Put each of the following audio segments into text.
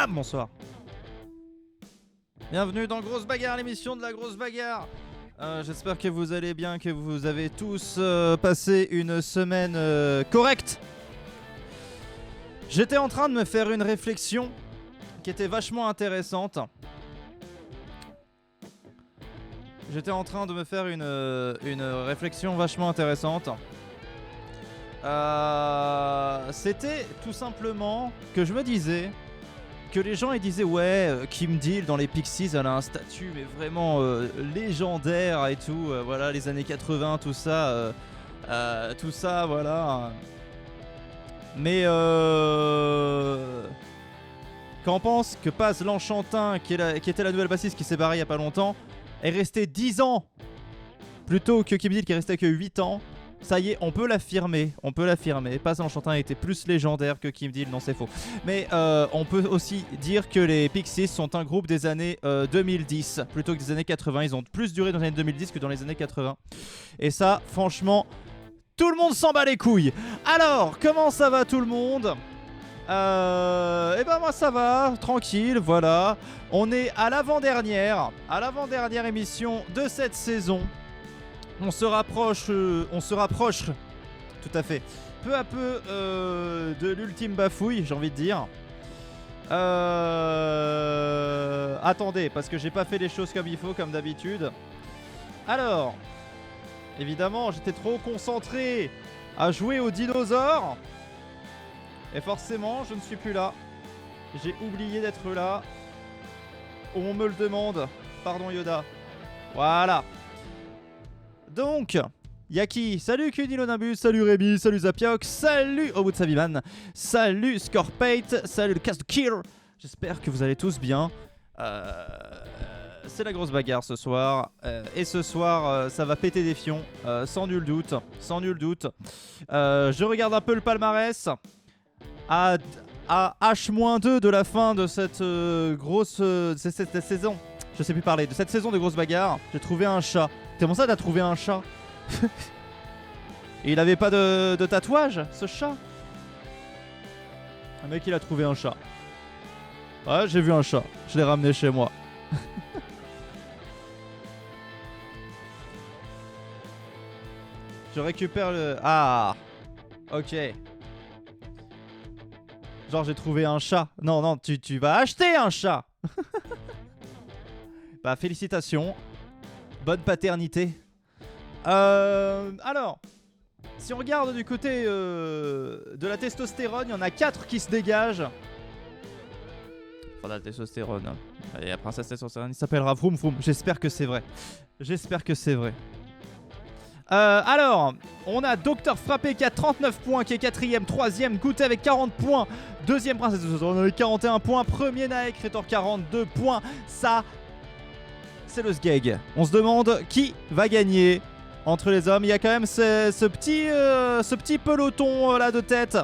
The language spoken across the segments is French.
Bonsoir. Bienvenue dans Grosse Bagarre, l'émission de la Grosse Bagarre. J'espère que vous allez bien, que vous avez tous passé une semaine correcte. J'étais en train de me faire une réflexion qui était vachement intéressante. C'était tout simplement que je me disais que les gens ils disaient ouais, Kim Deal dans les Pixies elle a un statut mais vraiment légendaire et tout, voilà les années 80 tout ça voilà. Mais quand on pense que Paz L'Enchantin qui était la nouvelle bassiste qui s'est barrée il y a pas longtemps est resté 10 ans plutôt que Kim Deal qui est resté que 8 ans. Ça y est, on peut l'affirmer. Paz L'Enchantin était plus légendaire que Kim Deal, non c'est faux. Mais on peut aussi dire que les Pixies sont un groupe des années 2010 plutôt que des années 80. Ils ont plus duré dans les années 2010 que dans les années 80. Et ça, franchement, tout le monde s'en bat les couilles. Alors, comment ça va tout le monde ? Eh ben moi ça va, tranquille, voilà. On est à l'avant-dernière émission de cette saison. On se rapproche, tout à fait, peu à peu de l'ultime bafouille, j'ai envie de dire. Attendez, parce que j'ai pas fait les choses comme il faut, comme d'habitude. Alors, évidemment, j'étais trop concentré à jouer aux dinosaures. Et forcément, je ne suis plus là. J'ai oublié d'être là. On me le demande. Pardon Yoda. Voilà. Donc, y'a qui ? Salut Cunilonabus, salut Rémi, salut Zapiox, salut Obutsaviman, salut Scorpate, salut le cast Kill. J'espère que vous allez tous bien. C'est la grosse bagarre ce soir. Et ce soir, ça va péter des fions, sans nul doute. Je regarde un peu le palmarès. À H-2 de la fin de cette grosse cette saison. Je sais plus parler. De cette saison de grosse bagarre, j'ai trouvé un chat. Comment ça t'as trouvé un chat? Et il avait pas de tatouage, ce chat? Un mec il a trouvé un chat. Ouais, j'ai vu un chat, je l'ai ramené chez moi. Je récupère le... Ah, ok. Genre j'ai trouvé un chat. Non, tu vas acheter un chat. Bah félicitations. Bonne paternité. Alors, si on regarde du côté de la testostérone, il y en a 4 qui se dégagent. Enfin, la testostérone. Et la princesse testostérone, il s'appellera Vroom Vroom. J'espère que c'est vrai. Alors, on a Docteur Frappé qui a 39 points, qui est 4ème, 3ème, Goûté avec 40 points, 2ème Princesse testostérone avec 41 points, 1er Naek, Rétor 42 points. Ça, c'est le sgeg. On se demande qui va gagner entre les hommes. Il y a quand même ce petit peloton là de tête.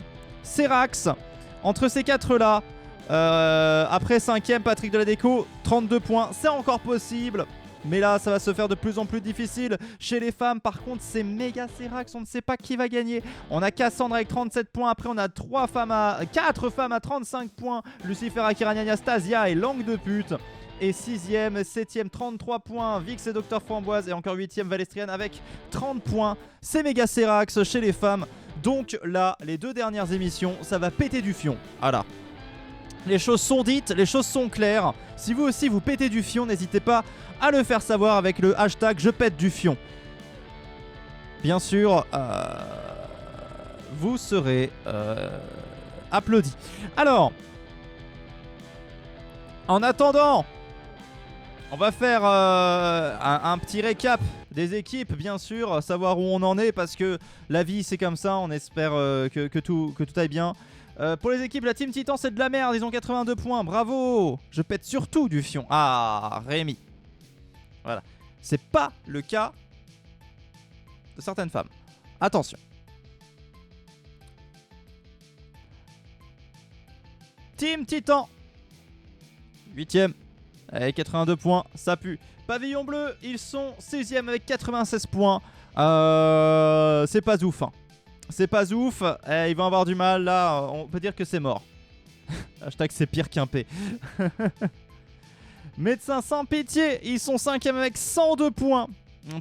Serax. Entre ces 4 là. Après 5ème, Patrick de la Déco, 32 points. C'est encore possible. Mais là, ça va se faire de plus en plus difficile. Chez les femmes, par contre, c'est méga Serax. On ne sait pas qui va gagner. On a Cassandra avec 37 points. Après, on a 4 femmes à 35 points. Lucifer, Akira, Stasia et Langue de pute. Et 6ème, 7ème, 33 points, Vix et Docteur Framboise. Et encore 8ème, Valestriane avec 30 points. C'est méga Serax chez les femmes. Donc là, les 2 dernières émissions, ça va péter du fion. Voilà. Les choses sont dites, les choses sont claires. Si vous aussi vous pétez du fion, n'hésitez pas à le faire savoir avec le hashtag je pète du fion. Bien sûr, vous serez applaudis. Alors, en attendant, on va faire un petit récap des équipes, bien sûr, savoir où on en est, parce que la vie c'est comme ça, on espère que tout aille bien. Pour les équipes, la Team Titan c'est de la merde, ils ont 82 points, bravo. Je pète surtout du fion. Ah, Rémi. Voilà. C'est pas le cas de certaines femmes. Attention. Team Titan 8ème avec 82 points, ça pue. Pavillon bleu, ils sont 6ème avec 96 points. C'est pas ouf, hein. c'est pas ouf. Ils vont avoir du mal. Là, on peut dire que c'est mort. Hashtag c'est pire qu'un P. Médecins sans pitié, ils sont 5e avec 102 points.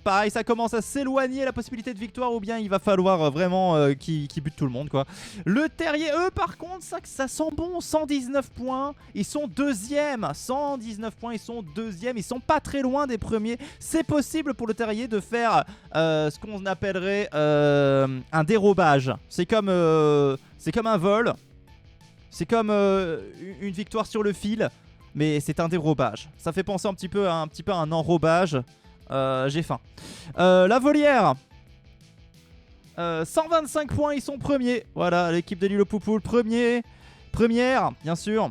Pareil, ça commence à s'éloigner la possibilité de victoire, ou bien il va falloir vraiment qu'ils butent tout le monde, quoi. Le Terrier, eux, par contre, ça sent bon. 119 points, ils sont 2e. 119 points, ils sont 2e. Ils sont pas très loin des premiers. C'est possible pour le Terrier de faire ce qu'on appellerait un dérobage. C'est comme un vol. C'est comme une victoire sur le fil, mais c'est un dérobage. Ça fait penser un petit peu à un enrobage. J'ai faim. La Volière. 125 points, ils sont premiers. Voilà, l'équipe de Lilo Poupoule, première, bien sûr.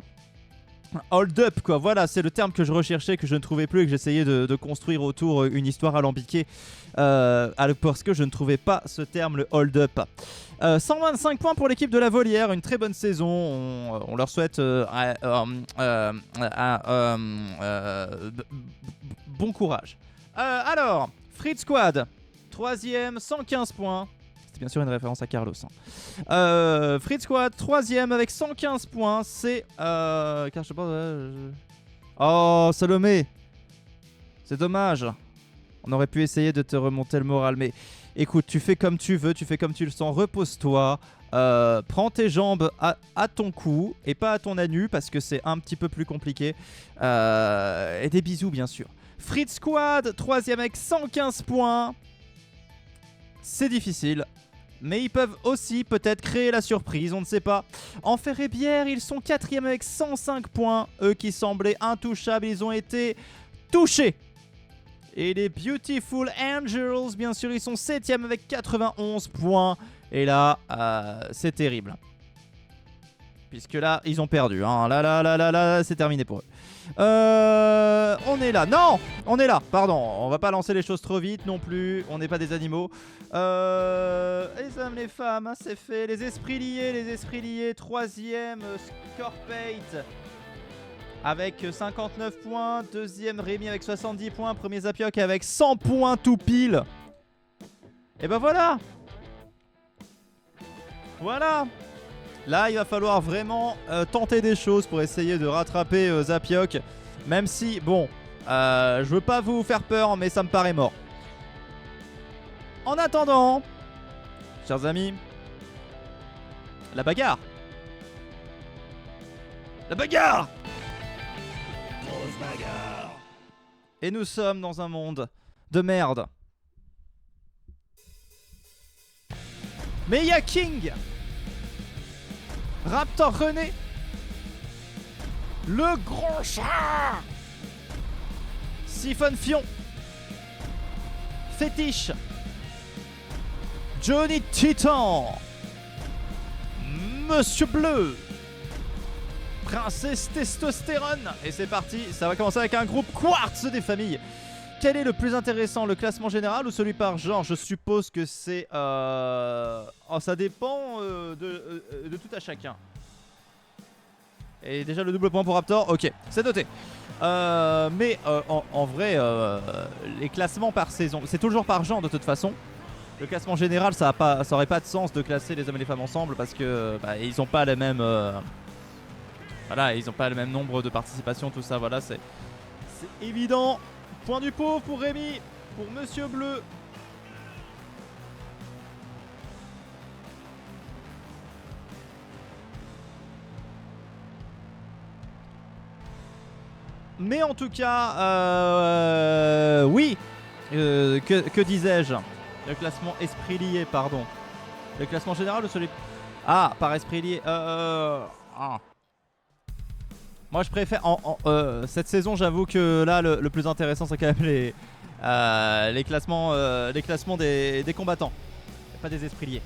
Hold up, quoi. Voilà, c'est le terme que je recherchais, que je ne trouvais plus et que j'essayais de construire autour une histoire alambiquée. Parce que je ne trouvais pas ce terme, le hold up. 125 points pour l'équipe de la Volière, une très bonne saison. On leur souhaite bon courage. Alors, Fritz Squad, 3e, 115 points. C'était bien sûr une référence à Carlos. Fritz Squad, 3e avec 115 points. C'est. Car je sais pas. Oh, Salomé! C'est dommage. On aurait pu essayer de te remonter le moral, mais écoute, tu fais comme tu veux, tu fais comme tu le sens. Repose-toi. Prends tes jambes à ton cou et pas à ton anus parce que c'est un petit peu plus compliqué. Et des bisous, bien sûr. Fritz Squad, 3e avec 115 points. C'est difficile, mais ils peuvent aussi peut-être créer la surprise, on ne sait pas. Enfer et Bière, ils sont 4e avec 105 points. Eux qui semblaient intouchables, ils ont été touchés. Et les Beautiful Angels, bien sûr, ils sont 7e avec 91 points. Et là, c'est terrible. Puisque là, ils ont perdu. Hein. Là, c'est terminé pour eux. On est là. Non, on est là. Pardon, on va pas lancer les choses trop vite non plus. On n'est pas des animaux. Les hommes, les femmes, hein, c'est fait. Les esprits liés. 3e, Scorpate avec 59 points. 2e, Rémi avec 70 points. Premier Zapioc avec 100 points tout pile. Et ben voilà. Voilà. Là, il va falloir vraiment tenter des choses pour essayer de rattraper Zapioc. Même si, bon, je veux pas vous faire peur, mais ça me paraît mort. En attendant, chers amis, la bagarre. La bagarre. Grosse bagarre. Et nous sommes dans un monde de merde. Mais il y a King, Raptor René, le gros chat, Siphon Fion, Fétiche, Johnny Titan, Monsieur Bleu, Princesse Testostérone. Et c'est parti, ça va commencer avec un groupe Quartz des familles. Quel est le plus intéressant, le classement général ou celui par genre? Je suppose que c'est... Oh, ça dépend de tout à chacun. Et déjà le double point pour Raptor, ok, c'est noté. Mais en vrai, les classements par saison, c'est toujours par genre de toute façon. Le classement général, ça aurait pas de sens de classer les hommes et les femmes ensemble parce que ils ont pas les mêmes... voilà, ils ont pas le même nombre de participations, tout ça, voilà, c'est évident. Point du pauvre pour Rémi, pour Monsieur Bleu. Mais en tout cas, oui, que disais-je? Le classement esprit lié, pardon. Le classement général ou celui... Ah, par esprit lié. Moi je préfère cette saison, j'avoue que là le plus intéressant c'est quand même les classements des combattants, pas des esprits liés.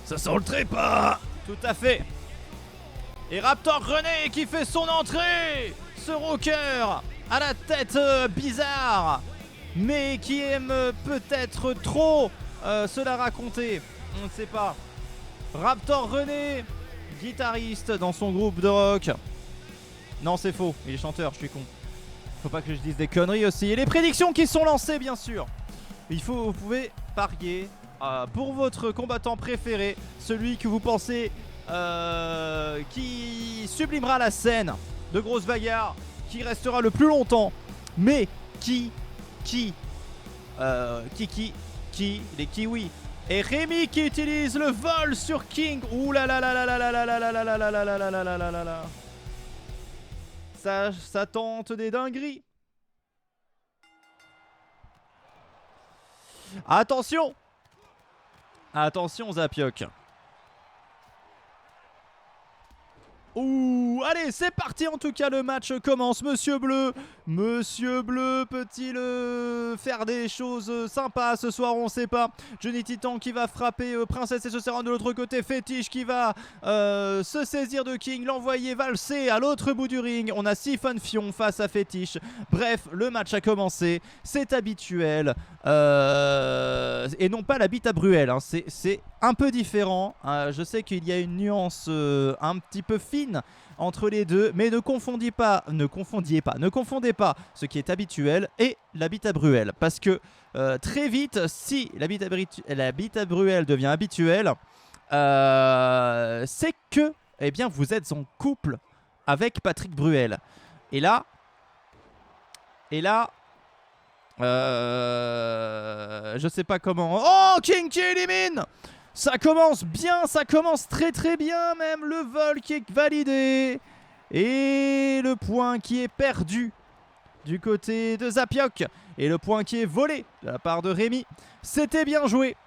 Ça sent le trépas. Tout à fait. Et Raptor René qui fait son entrée, ce rocker à la tête bizarre, mais qui aime peut-être trop se la raconter, on ne sait pas. Raptor René, guitariste dans son groupe de rock. Non, c'est faux, il est chanteur, je suis con. Faut pas que je dise des conneries aussi. Et les prédictions qui sont lancées, bien sûr. Vous pouvez parier pour votre combattant préféré, celui que vous pensez qui sublimera la scène de grosse bagarre, qui restera le plus longtemps, mais qui les kiwis. Et Rémi qui utilise le vol sur King. Ouh là là là là là là là là là là là là là là là là là là là. Ça tente des dingueries. Attention. Attention Zapioc. Ouh, allez, c'est parti. En tout cas, le match commence. Monsieur Bleu peut-il faire des choses sympas ce soir? On sait pas. Johnny Titan qui va frapper Princesse Testosterone de l'autre côté. Fétiche qui va se saisir de King, l'envoyer valser à l'autre bout du ring. On a Siphon Fion face à Fétiche. Bref, le match a commencé. C'est habituel. Et non pas la bite à Bruel. Hein. C'est un peu différent. Je sais qu'il y a une nuance un petit peu fine entre les deux, mais ne confondez pas ce qui est habituel et la bite à Bruel, parce que très vite, si la bite à Bruel devient habituelle, c'est que eh bien, vous êtes en couple avec Patrick Bruel. Et là, je sais pas comment. Oh, King qui élimine. Ça commence bien, ça commence très très bien même. Le vol qui est validé. Et le point qui est perdu du côté de Zapioc. Et le point qui est volé de la part de Rémi. C'était bien joué.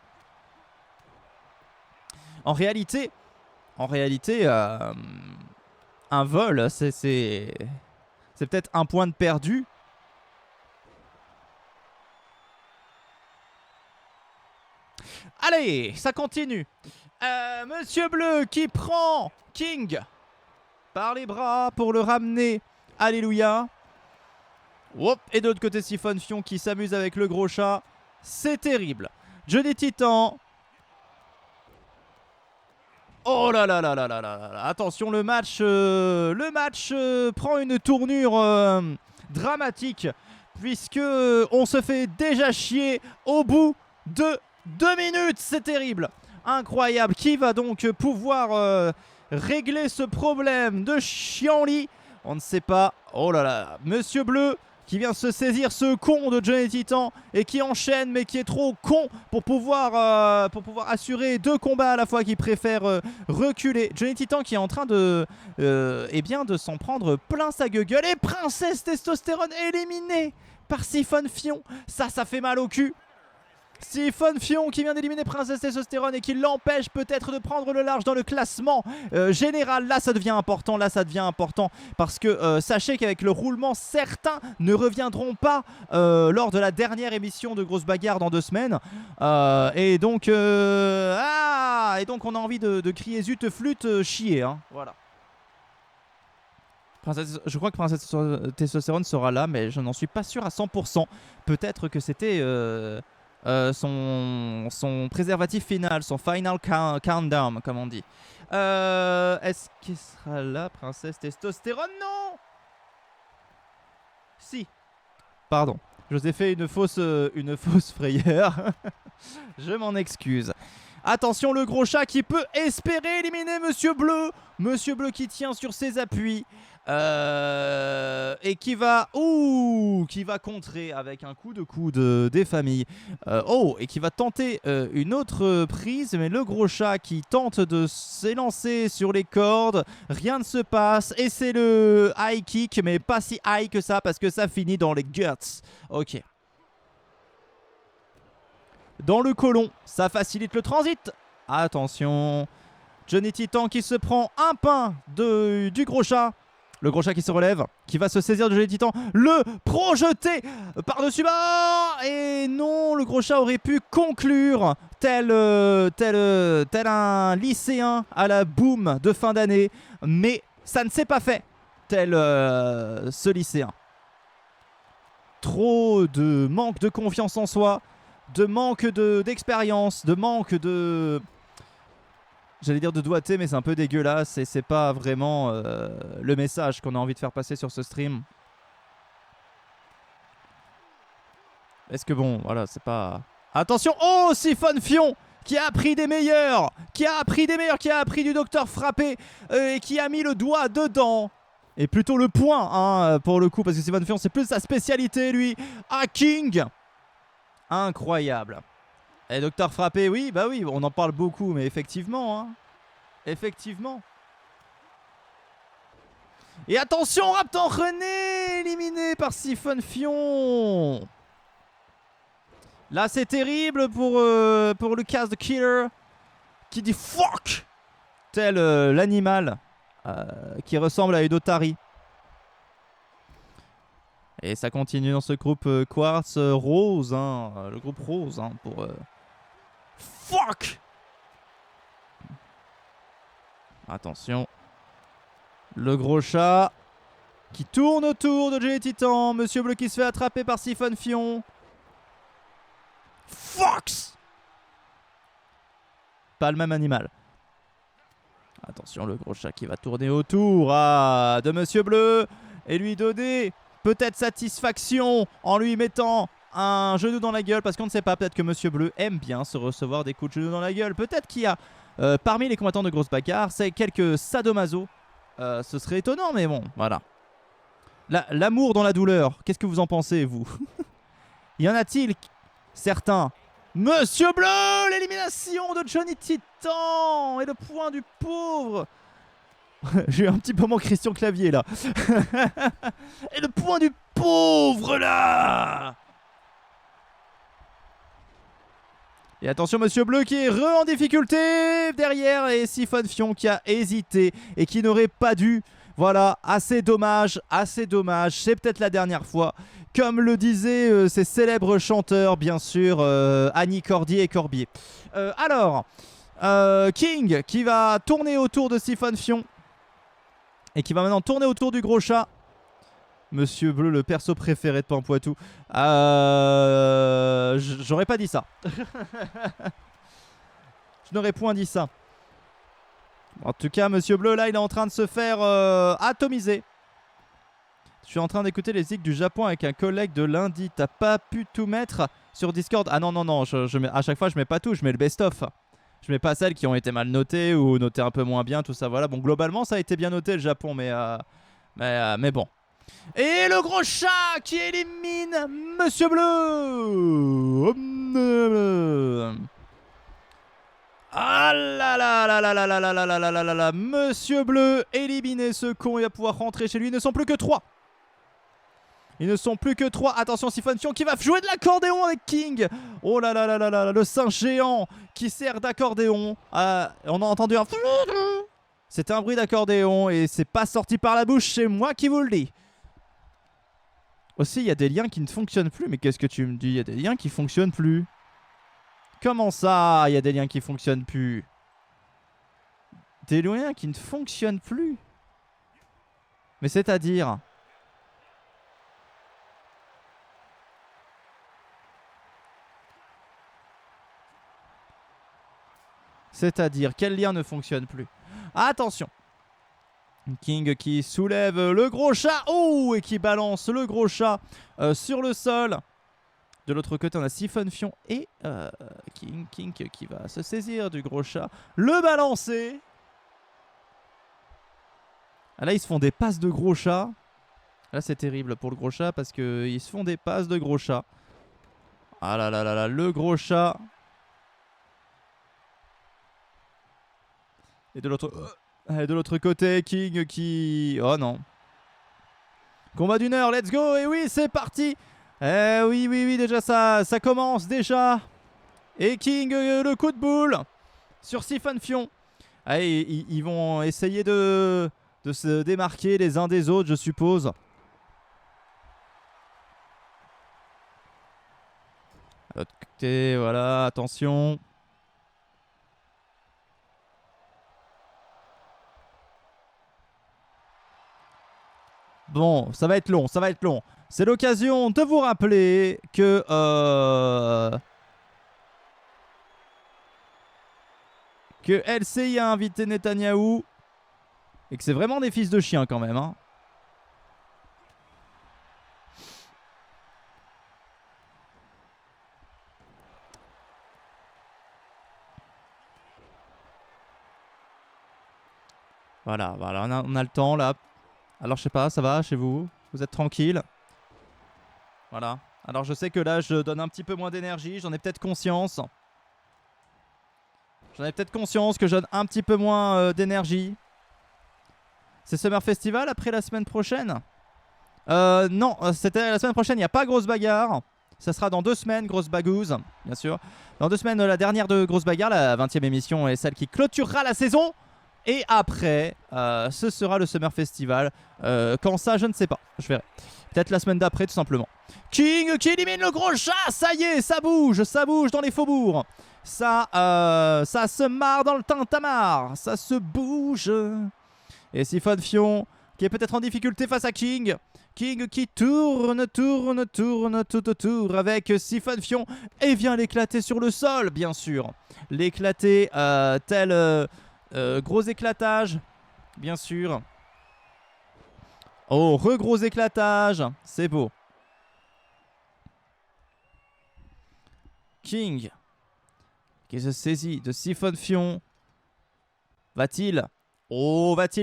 En réalité, un vol, c'est peut-être un point de perdu. Allez, ça continue. Monsieur Bleu qui prend King par les bras pour le ramener. Alléluia. Et de l'autre côté, Siphon Fion qui s'amuse avec le gros chat. C'est terrible. Johnny Titan. Oh là là là là là là là. Attention, le match prend une tournure dramatique, puisque on se fait déjà chier au bout de 2 minutes. C'est terrible. Incroyable. Qui va donc pouvoir régler ce problème de chienlit? On ne sait pas. Oh là là. Monsieur Bleu qui vient se saisir ce con de Johnny Titan et qui enchaîne, mais qui est trop con pour pouvoir assurer 2 combats à la fois, qui préfère reculer. Johnny Titan qui est en train de s'en prendre plein sa gueule. Et Princesse Testostérone éliminée par Siphon Fion. Ça fait mal au cul. Siphon Fion qui vient d'éliminer Princesse Testostérone et qui l'empêche peut-être de prendre le large dans le classement général. Là ça devient important, parce que sachez qu'avec le roulement, certains ne reviendront pas lors de la dernière émission de Grosse Bagarre dans 2 semaines. Et donc on a envie de crier zut flûte chier, hein. Voilà. Je crois que Princesse Testostérone sera là, mais je n'en suis pas sûr à 100%. Peut-être que c'était son préservatif final, son final countdown, comme on dit. Est-ce qu'il sera là, Princesse Testostérone? Non. Si. Pardon. Je vous ai fait une fausse frayeur. Je m'en excuse. Attention, le gros chat qui peut espérer éliminer Monsieur Bleu. Monsieur Bleu qui tient sur ses appuis. Et qui va contrer avec un coup de coude des familles. Et qui va tenter une autre prise. Mais le gros chat qui tente de s'élancer sur les cordes. Rien ne se passe. Et c'est le high kick, mais pas si high que ça, parce que ça finit dans les guts. Ok. Dans le côlon, ça facilite le transit. Attention. Johnny Titan qui se prend un pain du gros chat. Le gros chat qui se relève, qui va se saisir de Johnny Titan, le projeter par-dessus bord. Et non, le gros chat aurait pu conclure tel un lycéen à la boom de fin d'année. Mais ça ne s'est pas fait, tel ce lycéen. Trop de manque de confiance en soi, de manque d'expérience, de manque de... J'allais dire de doigté, mais c'est un peu dégueulasse et c'est pas vraiment le message qu'on a envie de faire passer sur ce stream. Est-ce que bon, voilà, c'est pas... Attention. Oh, Siphon Fion qui a appris des meilleurs, qui a appris du docteur Frappé et qui a mis le doigt dedans. Et plutôt le point, hein, pour le coup, parce que Siphon Fion, c'est plus sa spécialité, lui. Ah, King! Incroyable. Et docteur Frappé, oui, bah oui, on en parle beaucoup, mais effectivement, hein. Effectivement. Et attention, Raptor René, éliminé par Siphon Fion. Là, c'est terrible pour Lucas the Killer, qui dit fuck, tel l'animal qui ressemble à une otarie. Et ça continue dans ce groupe Quartz rose, hein, le groupe rose, hein, pour fuck. Attention, le gros chat qui tourne autour de Jelly Titan. Monsieur Bleu qui se fait attraper par Siphon Fion. Fox! Pas le même animal. Attention, le gros chat qui va tourner autour de Monsieur Bleu et lui donner peut-être satisfaction en lui mettant un genou dans la gueule, parce qu'on ne sait pas, peut-être que Monsieur Bleu aime bien se recevoir des coups de genou dans la gueule. Peut-être qu'il y a parmi les combattants de Grosse Bagarre, c'est quelques sadomaso. Ce serait étonnant, mais bon, voilà. L'amour dans la douleur, qu'est-ce que vous en pensez, vous? Y en a-t-il certains? Monsieur Bleu, l'élimination de Johnny Titan et le point du pauvre. J'ai eu un petit peu mon Christian Clavier là. Et le point du pauvre là. Et attention, Monsieur Bleu qui est en difficulté derrière, et Siphon Fion qui a hésité et qui n'aurait pas dû. Voilà, assez dommage, assez dommage. C'est peut-être la dernière fois. Comme le disaient ces célèbres chanteurs, bien sûr, Annie Cordier et Corbier. Alors, King qui va tourner autour de Siphon Fion et qui va maintenant tourner autour du gros chat. Monsieur Bleu, le perso préféré de Pampoitou. J'aurais pas dit ça. Je n'aurais point dit ça. En tout cas, Monsieur Bleu, là, il est en train de se faire atomiser. Je suis en train d'écouter les zigs du Japon avec un collègue de lundi. T'as pas pu tout mettre sur Discord? Ah non, non, non. À chaque fois, je mets pas tout. Je mets le best-of. Je mets pas celles qui ont été mal notées ou notées un peu moins bien, tout ça. Voilà. Bon, globalement, ça a été bien noté, le Japon. Mais bon. Et le gros chat qui élimine Monsieur Bleu. Ah là là là là là là là là là là là là là. Monsieur Bleu éliminé, ce con. Il va pouvoir rentrer chez lui. Ils ne sont plus que 3. Ils ne sont plus que 3. Attention, Siphon Fion qui va jouer de l'accordéon avec King. Oh là là là là là. Le singe géant qui sert d'accordéon. On a entendu un... C'était un bruit d'accordéon et c'est pas sorti par la bouche. C'est moi qui vous le dis. Aussi, il y a des liens qui ne fonctionnent plus. Mais qu'est-ce que tu me dis? Il y a des liens qui fonctionnent plus. Comment ça, il y a des liens qui fonctionnent plus? Des liens qui ne fonctionnent plus? Mais c'est-à-dire... C'est-à-dire, quel lien ne fonctionne plus? Attention. King qui soulève le gros chat. Oh, et qui balance le gros chat sur le sol. De l'autre côté, on a Siphon Fion et King qui va se saisir du gros chat. Le balancer. Ah, là, ils se font des passes de gros chat. Là, c'est terrible pour le gros chat parce qu'ils se font des passes de gros chat. Ah là là là là, le gros chat. Et de l'autre côté, King qui... Oh non. Combat d'une heure, let's go. Et oui, c'est parti. Oui, déjà ça commence déjà. Et King, le coup de boule sur Siphon Fion. Allez, ils vont essayer de se démarquer les uns des autres, je suppose. De l'autre côté, voilà, attention. Bon, ça va être long, ça va être long. C'est l'occasion de vous rappeler que... que LCI a invité Netanyahou. Et que c'est vraiment des fils de chiens quand même, hein. Voilà, on a le temps là. Alors je sais pas, ça va chez vous? Vous êtes tranquille? Voilà. Alors je sais que là je donne un petit peu moins d'énergie, j'en ai peut-être conscience. J'en ai peut-être conscience que je donne un petit peu moins d'énergie. C'est Summer Festival après la semaine prochaine? Non, c'était la semaine prochaine, il n'y a pas grosse bagarre. Ça sera dans 2 semaines, grosse bagouze, bien sûr. Dans 2 semaines, la dernière de grosse bagarre, la 20e émission est celle qui clôturera la saison. Et après, ce sera le Summer Festival. Quand ça, je ne sais pas, je verrai. Peut-être la semaine d'après, tout simplement. King qui élimine le gros chat, ça y est, ça bouge dans les faubourgs. Ça se marre dans le tintamarre, ça se bouge. Et Siphon Fion qui est peut-être en difficulté face à King. King qui tourne tout autour avec Siphon Fion et vient l'éclater sur le sol, bien sûr. L'éclater tel gros éclatage, bien sûr. Oh, gros éclatage, c'est beau. King qui se saisit de Siphon Fion. Va-t-il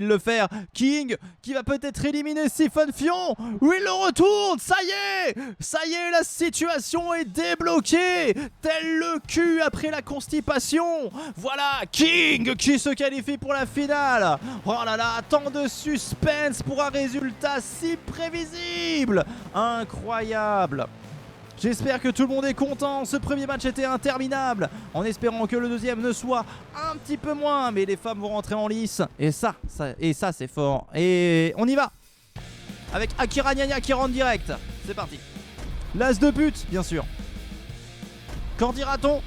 le faire? King qui va peut-être éliminer Siphon Fion. Oui, il le retourne. Ça y est, la situation est débloquée. Tel le cul après la constipation. Voilà, King qui se qualifie pour la finale. Oh là là, tant de suspense pour un résultat si prévisible. Incroyable. J'espère que tout le monde est content. Ce premier match était interminable, en espérant que le deuxième ne soit un petit peu moins. Mais les femmes vont rentrer en lice. Et ça c'est fort. Et on y va avec Akira Nyanya qui rentre direct. C'est parti. L'as de but, bien sûr. Qu'en dira-t-on?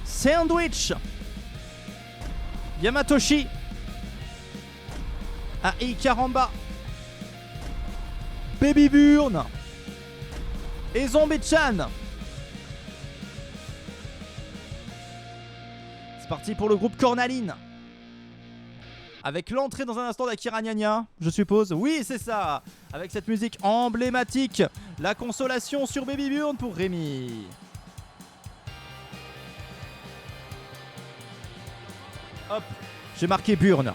Sandwich. Yamatoshi. Ai Karamba. Baby Burn. Et Zombie-chan. C'est parti pour le groupe Cornaline. Avec l'entrée dans un instant d'Akira Nyanya, je suppose. Oui, c'est ça. Avec cette musique emblématique. La consolation sur Baby Burn pour Rémi. Hop, j'ai marqué Burn.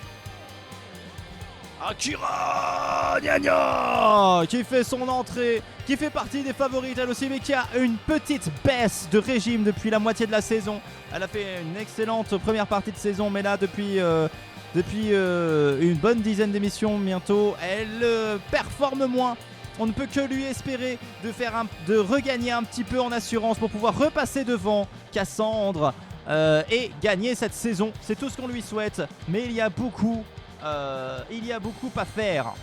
Akira Nyanya qui fait son entrée, qui fait partie des favorites elle aussi, mais qui a une petite baisse de régime depuis la moitié de la saison. Elle a fait une excellente première partie de saison, mais là depuis une bonne dizaine d'émissions bientôt, elle performe moins. On ne peut que lui espérer de regagner un petit peu en assurance pour pouvoir repasser devant Cassandre et gagner cette saison. C'est tout ce qu'on lui souhaite, mais il y a beaucoup à faire.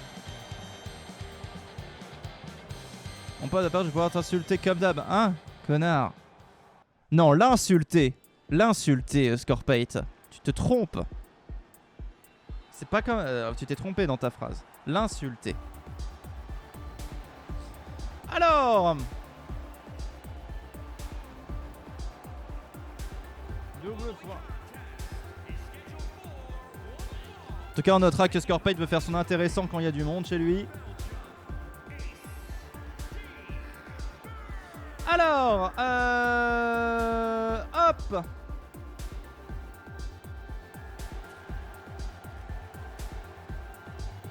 On peut d'abord, je vais pouvoir t'insulter comme d'hab, hein, connard. Non, l'insulter, Scorpate. Tu te trompes. C'est pas comme, tu t'es trompé dans ta phrase. L'insulter. Alors. Double point. En tout cas, on notera que Scorpate veut faire son intéressant quand il y a du monde chez lui. Alors, hop.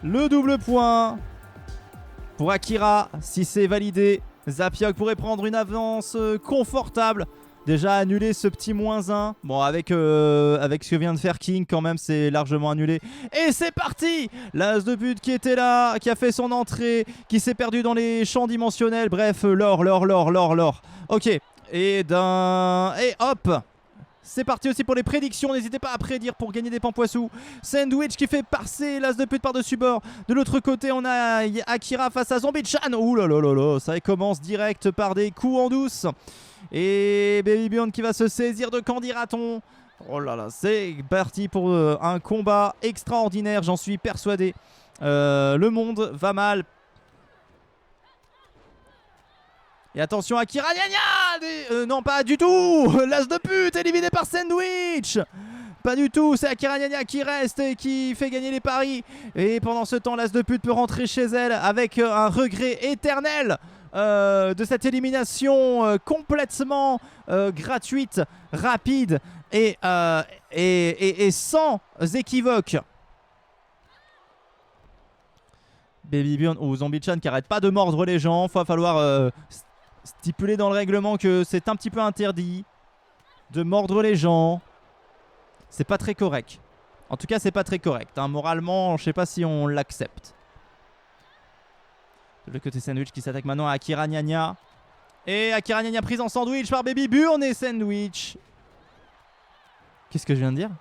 Le double point pour Akira, si c'est validé. Zapiok pourrait prendre une avance confortable. Déjà annulé ce petit -1. Bon, avec ce que vient de faire King, quand même, c'est largement annulé. Et c'est parti. L'as de but qui était là, qui a fait son entrée, qui s'est perdu dans les champs dimensionnels. Bref, l'or. Ok. Et hop. C'est parti aussi pour les prédictions. N'hésitez pas à prédire pour gagner des pampoissous. Sandwich qui fait passer l'as de pute par-dessus bord. De l'autre côté, on a Akira face à Zombie-chan. Ouh là là là là. Ça commence direct par des coups en douce. Et Baby Burn qui va se saisir de qu'en dira-t-on. Oh là là, c'est parti pour un combat extraordinaire, j'en suis persuadé. Le monde va mal. Et attention, Akira Nyanya. Non, pas du tout. L'as de pute éliminé par Sandwich. Pas du tout, c'est Akira Nyanya qui reste et qui fait gagner les paris. Et pendant ce temps, l'as de pute peut rentrer chez elle avec un regret éternel de cette élimination complètement gratuite, rapide et sans équivoque. Baby Bjorn ou Zombie-chan qui arrête pas de mordre les gens. Il va falloir stipuler dans le règlement que c'est un petit peu interdit de mordre les gens. C'est pas très correct. En tout cas, c'est pas très correct. Hein. Moralement, je sais pas si on l'accepte. De l'autre côté, Sandwich qui s'attaque maintenant à Akira Nyanya. Et Akira Nyanya prise en sandwich par Baby Bjorn et Sandwich. Qu'est-ce que je viens de dire?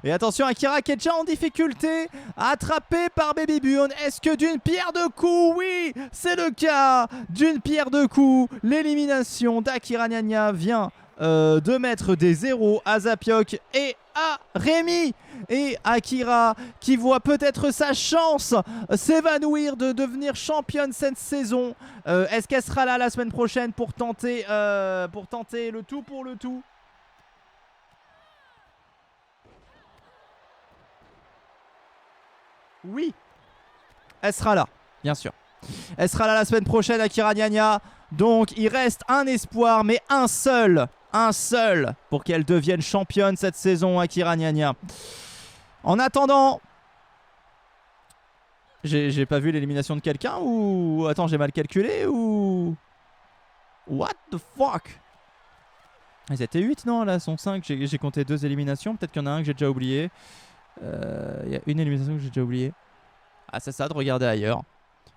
Et attention, Akira qui est déjà en difficulté, attrapé par Baby Bjorn. Est-ce que d'une pierre deux coups? Oui, c'est le cas. D'une pierre deux coups, l'élimination d'Akira Nyanya vient de mettre des zéros à Zapiok et à Rémi. Et Akira qui voit peut-être sa chance s'évanouir de devenir championne cette saison. Est-ce qu'elle sera là la semaine prochaine pour tenter le tout pour le tout? Oui, elle sera là, bien sûr. Elle sera là la semaine prochaine, Akira Nyanya. Donc il reste un espoir, mais un seul pour qu'elle devienne championne cette saison, Akira Nyanya. En attendant, j'ai pas vu l'élimination de quelqu'un ou... Attends, j'ai mal calculé ou... What the fuck? Ils étaient 8, non? Là, sont 5. J'ai compté 2 éliminations. Peut-être qu'il y en a un que j'ai déjà oublié. Il y a une élimination que j'ai déjà oubliée. Ah, c'est ça de regarder ailleurs.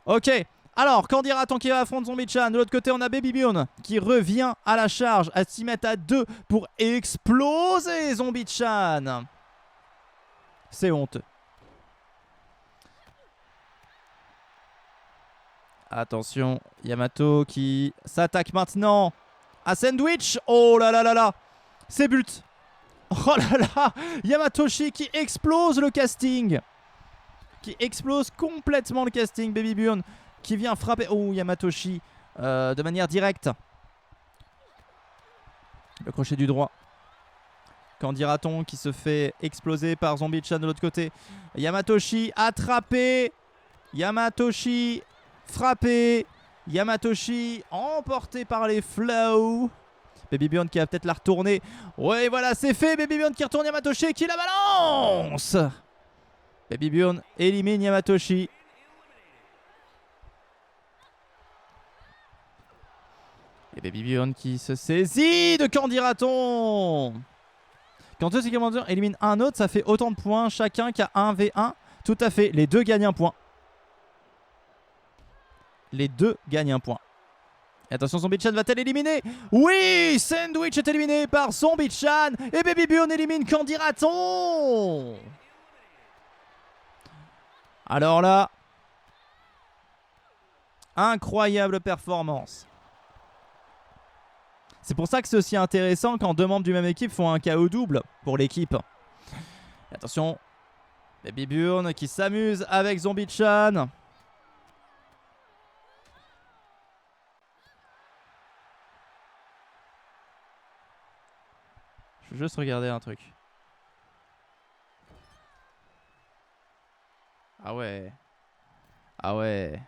Ok. Alors, qu'en dira-t-on qui va affronter Zombie-chan? De l'autre côté, on a Baby Bjorn qui revient à la charge à 6 mètres à 2 pour exploser Zombie-chan. C'est honteux. Attention, Yamato qui s'attaque maintenant à Sandwich. Oh là là là là. C'est but. Oh là là. Yamatoshi qui explose le casting. Qui explose complètement le casting. Baby Bjorn qui vient frapper. Oh, Yamatoshi de manière directe. Le crochet du droit. Qu'en dira-t-on qui se fait exploser par Zombie-chan de l'autre côté. Yamatoshi attrapé. Yamatoshi frappé. Yamatoshi emporté par les flows. Baby Bjorn qui va peut-être la retourner. Ouais, voilà, c'est fait. Baby Bjorn qui retourne Yamatoshi et qui la balance. Baby Bjorn élimine Yamatoshi. Et Baby Bjorn qui se saisit de qu'en dira-t-on. Quand deux équipements éliminent un autre, ça fait autant de points chacun qu'à 1v1. Tout à fait, les deux gagnent un point. Les deux gagnent un point. Et attention, Zombie-chan va-t-elle éliminer? Oui, Sandwich est éliminé par Zombie-chan. Et Baby Bjorn élimine, qu'en dira-t-on? Alors là, incroyable performance. C'est pour ça que c'est aussi intéressant quand deux membres du même équipe font un KO double pour l'équipe. Attention, Baby Bjorn qui s'amuse avec Zombie-chan. Je veux juste regarder un truc. Ah ouais. Ah ouais.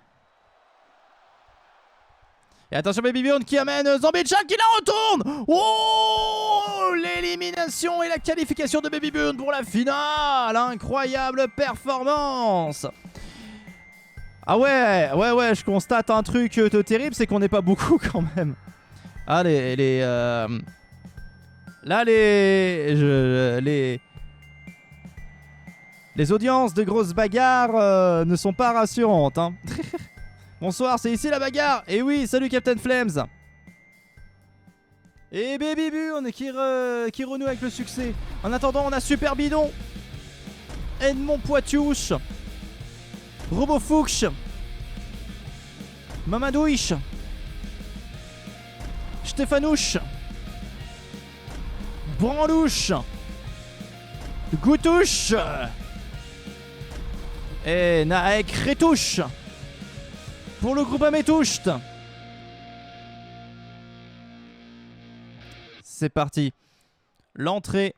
Et attention, Baby Bjorn qui amène Zombie-chan qui la retourne. Oh, l'élimination et la qualification de Baby Bjorn pour la finale. Incroyable performance. Ah ouais, ouais, je constate un truc terrible, c'est qu'on n'est pas beaucoup quand même. Ah, là, les audiences de grosses bagarres ne sont pas rassurantes. Hein. Bonsoir, c'est ici la bagarre. Et oui, salut Captain Flames. Et Baby Bjorn qui renoue avec le succès. En attendant, on a Super Bidon, Edmond Poitiouche, Robofuchs, Mamadouish, Stéphanouche, Branlouche, Goutouche et Naek Retouche pour le groupe Amétoucht. C'est parti. L'entrée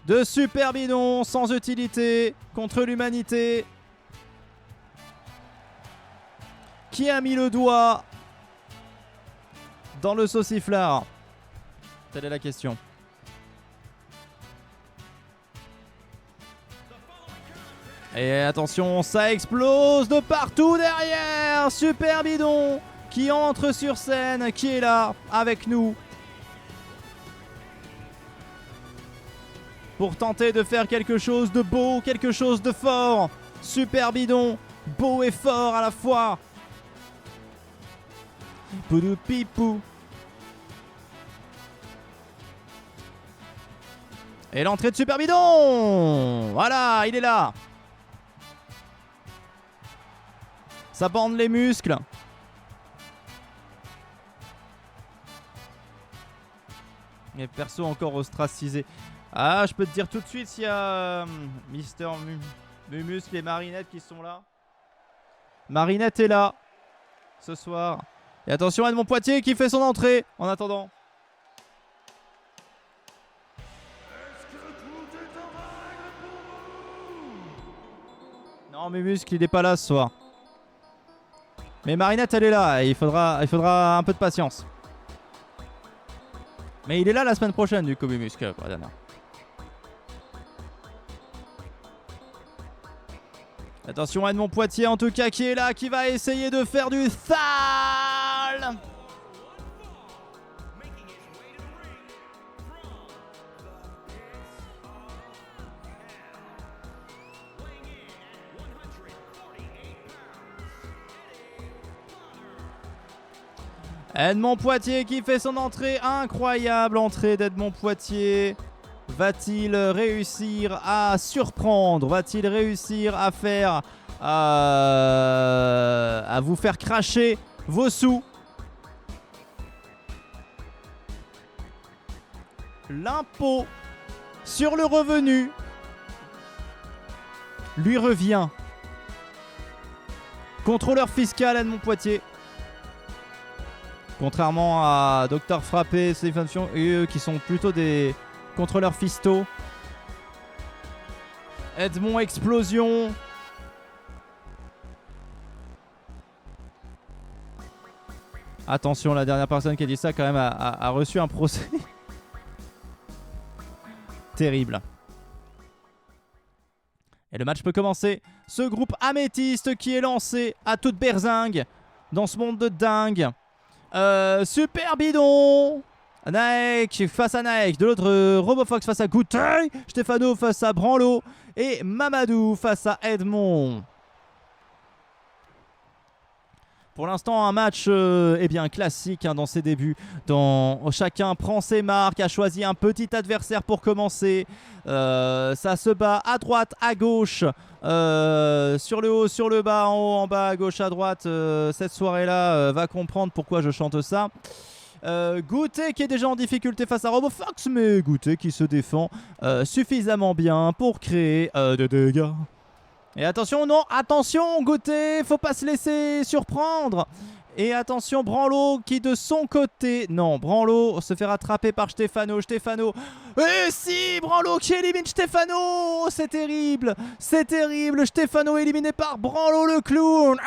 de Super Bidon sans utilité contre l'humanité qui a mis le doigt dans le sauciflard. Telle est la question. Et attention, ça explose de partout derrière. Super Bidon qui entre sur scène, qui est là avec nous pour tenter de faire quelque chose de beau, quelque chose de fort. Super Bidon, beau et fort à la fois. Poudou pipou. Et l'entrée de Super Bidon. Voilà, il est là. Ça bande les muscles. Et perso encore ostracisé. Ah, je peux te dire tout de suite s'il y a Mister Mumuscle et Marinette qui sont là. Marinette est là ce soir. Et attention à Edmond Poitier qui fait son entrée en attendant. Non, Mumuscle il est pas là ce soir. Mais Marinette elle est là, et il faudra un peu de patience. Mais il est là la semaine prochaine du coup Mumuscle. Attention à Edmond Poitier en tout cas qui est là, qui va essayer de faire du sale. Edmond Poitier qui fait son entrée, incroyable entrée d'Edmond Poitier. Va-t-il réussir à surprendre? Va-t-il réussir à faire à vous faire cracher vos sous? L'impôt sur le revenu lui revient. Contrôleur fiscal Edmond Poitier. Contrairement à Dr Frappé, Stéphane, eux qui sont plutôt des contrôleurs fiscaux. Edmond explosion. Attention, la dernière personne qui a dit ça quand même a reçu un procès. Terrible. Et le match peut commencer. Ce groupe améthyste qui est lancé à toute berzingue dans ce monde de dingue. Super Bidon. Naek face à Naek. De l'autre, Robofox face à Gouteil. Stéphano face à Branlo. Et Mamadou face à Edmond. Pour l'instant, un match bien classique dans ses débuts. Chacun prend ses marques, a choisi un petit adversaire pour commencer. Ça se bat à droite, à gauche, sur le haut, sur le bas, en haut, en bas, à gauche, à droite. Cette soirée-là va comprendre pourquoi je chante ça. Goutet qui est déjà en difficulté face à Robofox, mais Goutet qui se défend suffisamment bien pour créer des dégâts. Et attention, non, attention, Goutet, faut pas se laisser surprendre. Et attention, Branlo qui de son côté... Non, Branlo se fait rattraper par Stéphano. Et si, Branlo qui élimine Stéphano. C'est terrible, c'est terrible. Stéphano éliminé par Branlo le clown.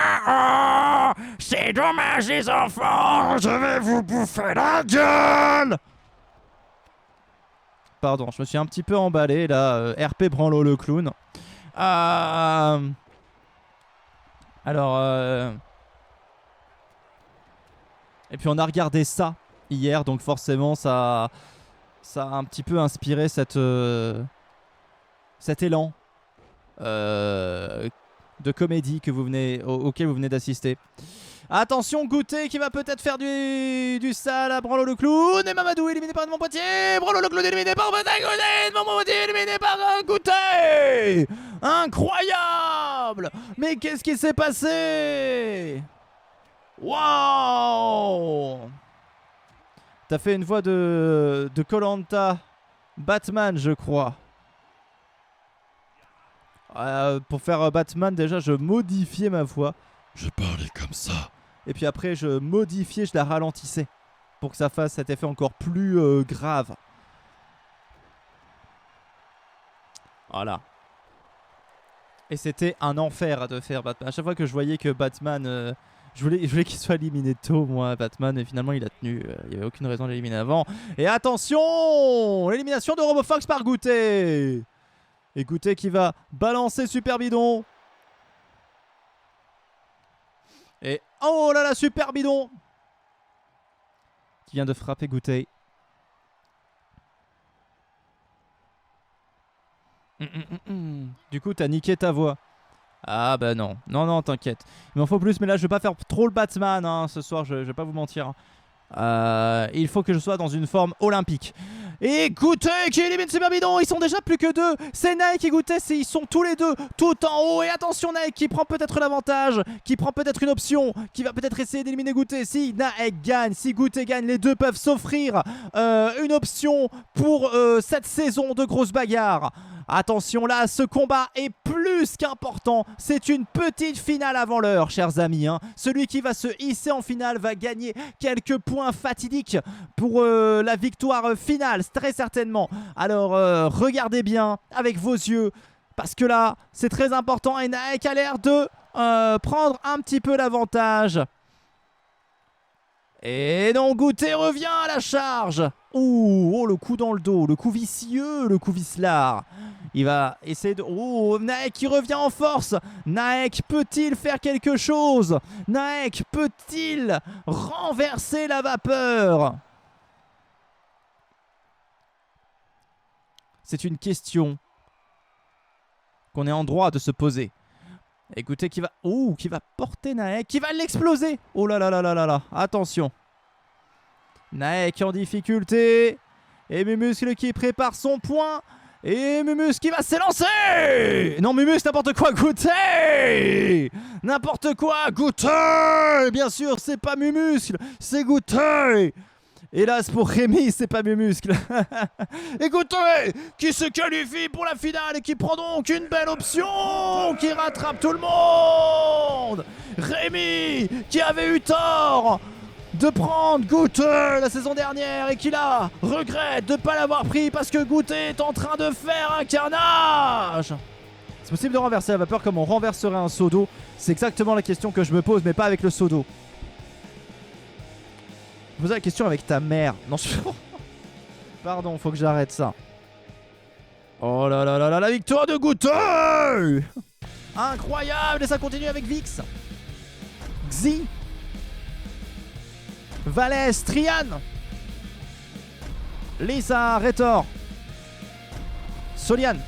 C'est dommage les enfants, je vais vous bouffer la gueule. Pardon, je me suis un petit peu emballé là. RP Branlo le clown. Et puis on a regardé ça hier, donc forcément ça a un petit peu inspiré cet élan de comédie auquel vous venez d'assister. Attention, Goutet qui va peut-être faire du sale à Branlo le clown. Et Mamadou éliminé par Edmond Poitier. Branlo le clown éliminé par Goutet. Edmond Poitier éliminé par Goutet. Incroyable. Mais qu'est-ce qui s'est passé? Waouh. T'as fait une voix de Koh-Lanta Batman, je crois. Pour faire Batman, déjà, je modifiais ma voix. Je parlais comme ça. Et puis après, je modifiais, je la ralentissais. Pour que ça fasse cet effet encore plus grave. Voilà. Et c'était un enfer de faire Batman. À chaque fois que je voyais que Batman Je voulais qu'il soit éliminé tôt, moi, Batman, mais finalement il a tenu. Il n'y avait aucune raison de l'éliminer avant. Et attention, l'élimination de RoboFox par Gouté. Et Gouté qui va balancer Super Bidon. Et oh là là, Super Bidon qui vient de frapper Gouté. Du coup, t'as niqué ta voix. Ah bah non, non, t'inquiète. Il m'en faut plus, mais là je vais pas faire trop le Batman hein, ce soir, je vais pas vous mentir. Il faut que je sois dans une forme olympique. Et Gouté qui élimine Super Bidon, ils sont déjà plus que deux. C'est Naek et Gouté, ils sont tous les deux tout en haut. Et attention Naek qui prend peut-être l'avantage, qui prend peut-être une option, qui va peut-être essayer d'éliminer Gouté. Si Naek gagne, si Gouté gagne, les deux peuvent s'offrir une option pour cette saison de grosse bagarre. Attention là, ce combat est plus qu'important. C'est une petite finale avant l'heure, chers amis. Hein. Celui qui va se hisser en finale va gagner quelques points fatidiques pour la victoire finale, très certainement. Alors, regardez bien avec vos yeux, parce que là, c'est très important. Et Naek a l'air de prendre un petit peu l'avantage. Et non, Gouté revient à la charge. Ouh, oh, le coup dans le dos, le coup vicieux, le coup vicelard. Il va essayer de... Oh, Naek qui revient en force. Naek peut-il faire quelque chose? Naek peut-il renverser la vapeur? C'est une question qu'on est en droit de se poser. Écoutez, qui va... Oh, qui va porter Naek, qui va l'exploser. Oh là là là là là là, attention. Naek en difficulté. Et Mumuscle qui prépare son point. Et Mumuscle qui va s'élancer. Non, Mumuscle, n'importe quoi, Gouté. N'importe quoi, Gouté. Bien sûr, c'est pas Mumuscle, c'est Gouté. Hélas pour Rémi, c'est pas Mumuscle. Et Gouté qui se qualifie pour la finale et qui prend donc une belle option, qui rattrape tout le monde. Rémi qui avait eu tort de prendre Gouté la saison dernière et qui là regrette de ne pas l'avoir pris parce que Gouté est en train de faire un carnage. C'est possible de renverser la vapeur comme on renverserait un seau d'eau? C'est exactement la question que je me pose, mais pas avec le seau d'eau. Je posais la question avec ta mère. Non, pardon, faut que j'arrête ça. Oh là là là là, la victoire de Gouté. Incroyable. Et ça continue avec Vix, Xi, Valès, Trian, Lisa, Rétor, Soliane,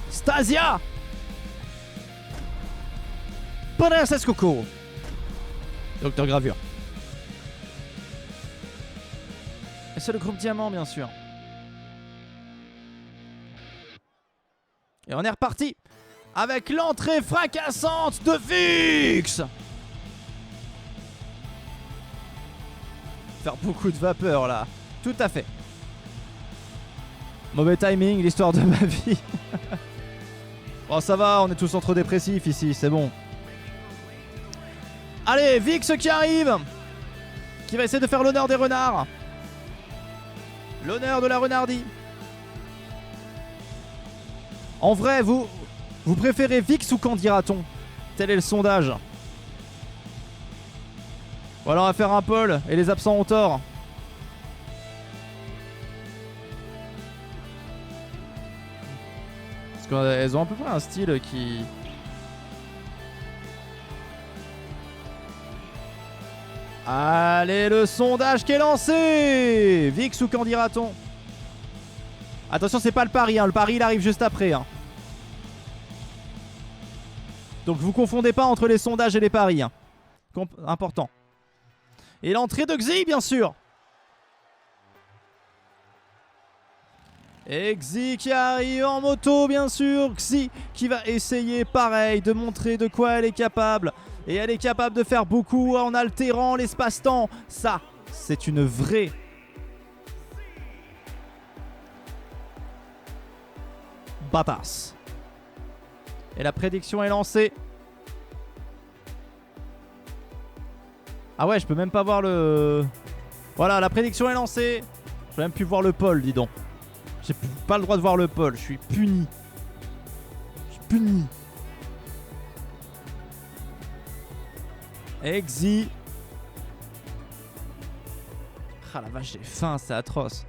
Stasia, Princesse Coco, Docteur Gravure. Et c'est le groupe Diamant, bien sûr. Et on est reparti avec l'entrée fracassante de Vix. Faire beaucoup de vapeur là. Tout à fait. Mauvais timing, l'histoire de ma vie. Bon, ça va, on est tous entre dépressifs ici, c'est bon. Allez, Vix qui arrive, qui va essayer de faire l'honneur des renards. L'honneur de la renardie. En vrai, vous préférez Vix ou qu'en dira-t-on? Tel est le sondage. Voilà, on va faire un poll et les absents ont tort. Parce qu'elles ont à peu près un style qui... Allez, le sondage qui est lancé. Vix ou qu'en dira-t-on? Attention, c'est pas le pari, hein. Le pari il arrive juste après. Hein. Donc vous confondez pas entre les sondages et les paris. Hein. Important. Et l'entrée de Xi, bien sûr. Et Xi qui arrive en moto, bien sûr. Xi qui va essayer, pareil, de montrer de quoi elle est capable. Et elle est capable de faire beaucoup en altérant l'espace-temps. Ça, c'est une vraie... badass. Et la prédiction est lancée. Ah ouais, je peux même pas voir le... Voilà, la prédiction est lancée. Je peux même plus voir le pôle, dis donc. J'ai pas le droit de voir le pôle, je suis puni. Je suis puni. Exi. Ah la vache, j'ai faim, c'est atroce.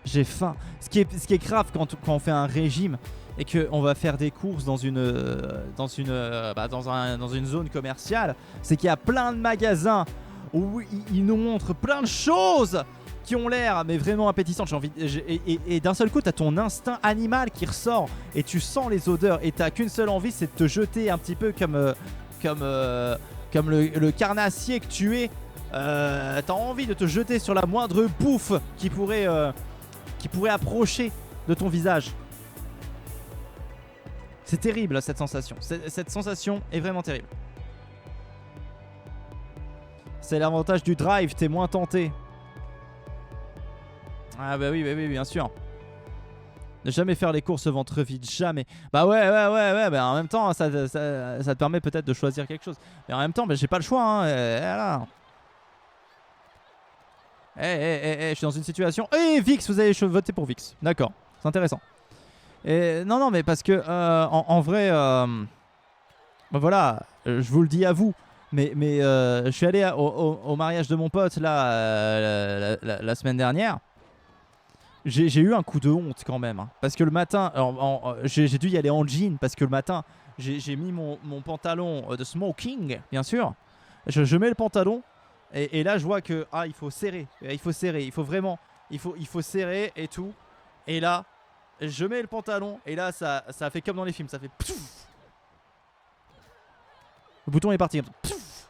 J'ai faim. Ce qui est grave quand on fait un régime et qu'on va faire des courses dans une zone commerciale, c'est qu'il y a plein de magasins où ils nous montrent plein de choses qui ont l'air mais vraiment appétissantes. Et d'un seul coup, t'as ton instinct animal qui ressort et tu sens les odeurs et t'as qu'une seule envie, c'est de te jeter un petit peu comme le carnassier que tu es. T'as envie de te jeter sur la moindre bouffe qui pourrait approcher de ton visage. C'est terrible cette sensation. Cette sensation est vraiment terrible. C'est l'avantage du drive, t'es moins tenté. Ah bah oui, bien sûr. Ne jamais faire les courses ventre vide, jamais. Bah ouais, bah en même temps, ça te permet peut-être de choisir quelque chose. Mais en même temps, bah, j'ai pas le choix, hein. Voilà. Je suis dans une situation... Vix, vous avez voté pour Vix. D'accord, c'est intéressant. Non, mais parce que en vrai, bah voilà, je vous le dis à vous, mais je suis allé au mariage de mon pote là la semaine dernière. J'ai eu un coup de honte quand même, hein, parce que le matin, j'ai dû y aller en jean parce que le matin, j'ai mis mon pantalon de smoking, bien sûr. Je mets le pantalon et là je vois que il faut serrer, il faut vraiment, il faut serrer et tout. Et là, je mets le pantalon et là ça fait comme dans les films, ça fait pfff. Le bouton est parti. Pfff.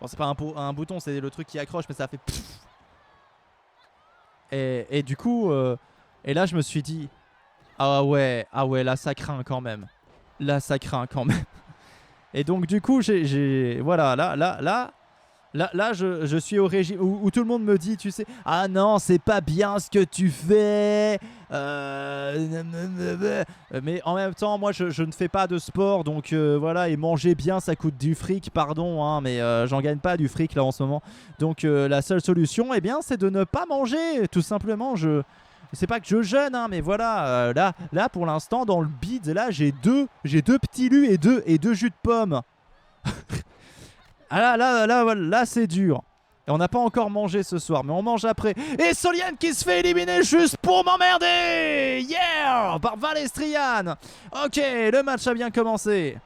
Bon, c'est pas un bouton, c'est le truc qui accroche, mais ça fait pfff. Et du coup, et là je me suis dit, ah ouais, là ça craint quand même. Et donc du coup, voilà, là je suis au régime où tout le monde me dit, tu sais, ah non, c'est pas bien ce que tu fais. Mais en même temps, moi je ne fais pas de sport, donc voilà, et manger bien ça coûte du fric, pardon, hein, mais j'en gagne pas du fric là en ce moment. Donc la seule solution, eh bien, c'est de ne pas manger, tout simplement. C'est pas que je jeûne, hein, mais voilà, là pour l'instant dans le bide, là j'ai deux petits lus et deux jus de pomme. Ah là c'est dur. Et on n'a pas encore mangé ce soir, mais on mange après. Et Soliane qui se fait éliminer juste pour m'emmerder. Yeah, par Valestrian. Ok, le match a bien commencé.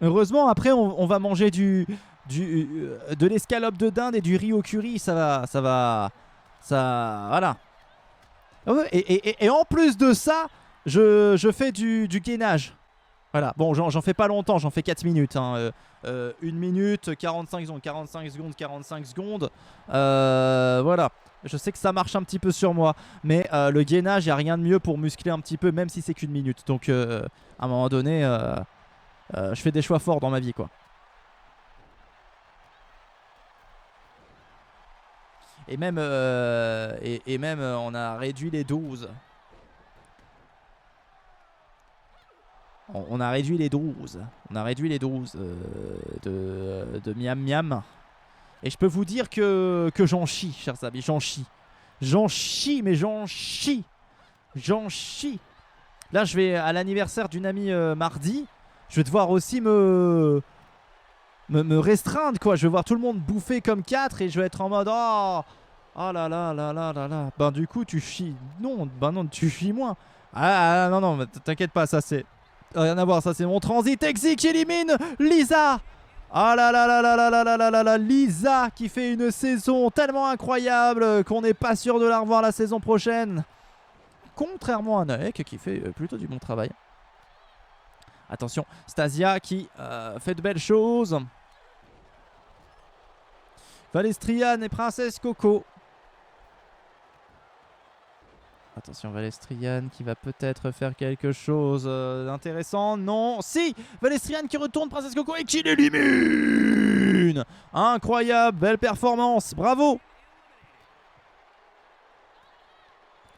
Heureusement, après on va manger de l'escalope de dinde et du riz au curry. Ça voilà. Et en plus de ça, je fais du gainage. Voilà, bon, j'en fais pas longtemps, j'en fais 4 minutes. 1 minute, 45 secondes. Voilà, je sais que ça marche un petit peu sur moi. Mais le gainage, il n'y a rien de mieux pour muscler un petit peu, même si c'est qu'une minute. Donc, à un moment donné, je fais des choix forts dans ma vie, quoi. Et même, on a réduit les doses. On a réduit les doses. De miam miam. Et je peux vous dire que j'en chie, chers amis. J'en chie. Là, je vais à l'anniversaire d'une amie mardi. Je vais devoir aussi me restreindre, quoi. Je vais voir tout le monde bouffer comme 4 et je vais être en mode oh là. Ben du coup, tu chies. Non, tu chies moins. Non, t'inquiète pas, ça c'est... Rien à voir, ça c'est mon transit. Exi qui élimine Lisa. Ah là, Lisa qui fait une saison tellement incroyable qu'on n'est pas sûr de la revoir la saison prochaine. Contrairement à Naek qui fait plutôt du bon travail. Attention, Stasia qui fait de belles choses. Valestrian et Princesse Coco. Attention, Valestrian qui va peut-être faire quelque chose d'intéressant. Non, si, Valestrian qui retourne Princesse Coco et qui l'élimine. Incroyable, belle performance, bravo.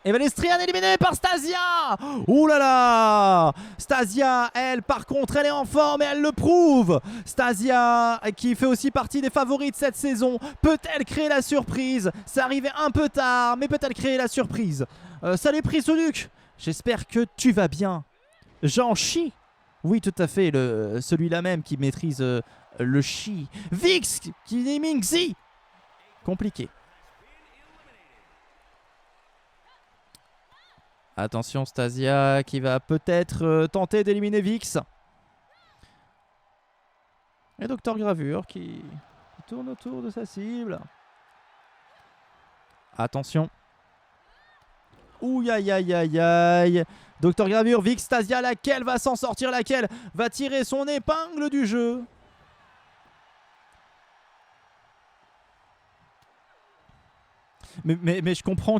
Et Valestrian éliminé par Stasia. Ouh là là. Stasia, elle, par contre, elle est en forme et elle le prouve. Stasia, qui fait aussi partie des favoris de cette saison, peut-elle créer la surprise? C'est arrivé un peu tard, mais peut-elle créer la surprise? Salut Prisoluc, j'espère que tu vas bien. J'en chie Oui, tout à fait, celui-là même qui maîtrise le chi. Vix qui est Mingzi. Compliqué. Attention, Stasia qui va peut-être tenter d'éliminer Vix. Et Docteur Gravure qui tourne autour de sa cible. Attention. Ouh, aïe, aïe, aïe, aïe. Docteur Gravure, Vix, Stasia, laquelle va s'en sortir? Laquelle va tirer son épingle du jeu? Mais je comprends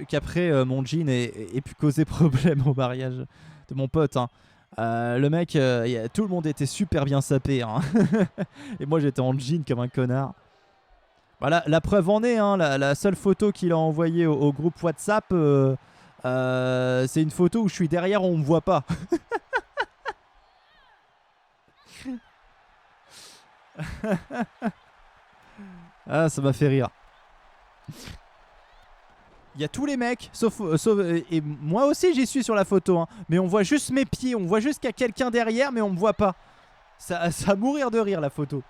qu'après mon jean ait pu causer problème au mariage de mon pote. Hein. Le mec, tout le monde était super bien sapé. Hein. Et moi j'étais en jean comme un connard. Voilà, la preuve en est, hein, la seule photo qu'il a envoyée au groupe WhatsApp, c'est une photo où je suis derrière, on me voit pas. Ah, ça m'a fait rire. Il y a tous les mecs, sauf et moi aussi j'y suis sur la photo, hein, mais on voit juste mes pieds, on voit juste qu'il y a quelqu'un derrière, mais on me voit pas. Ça va mourir de rire la photo.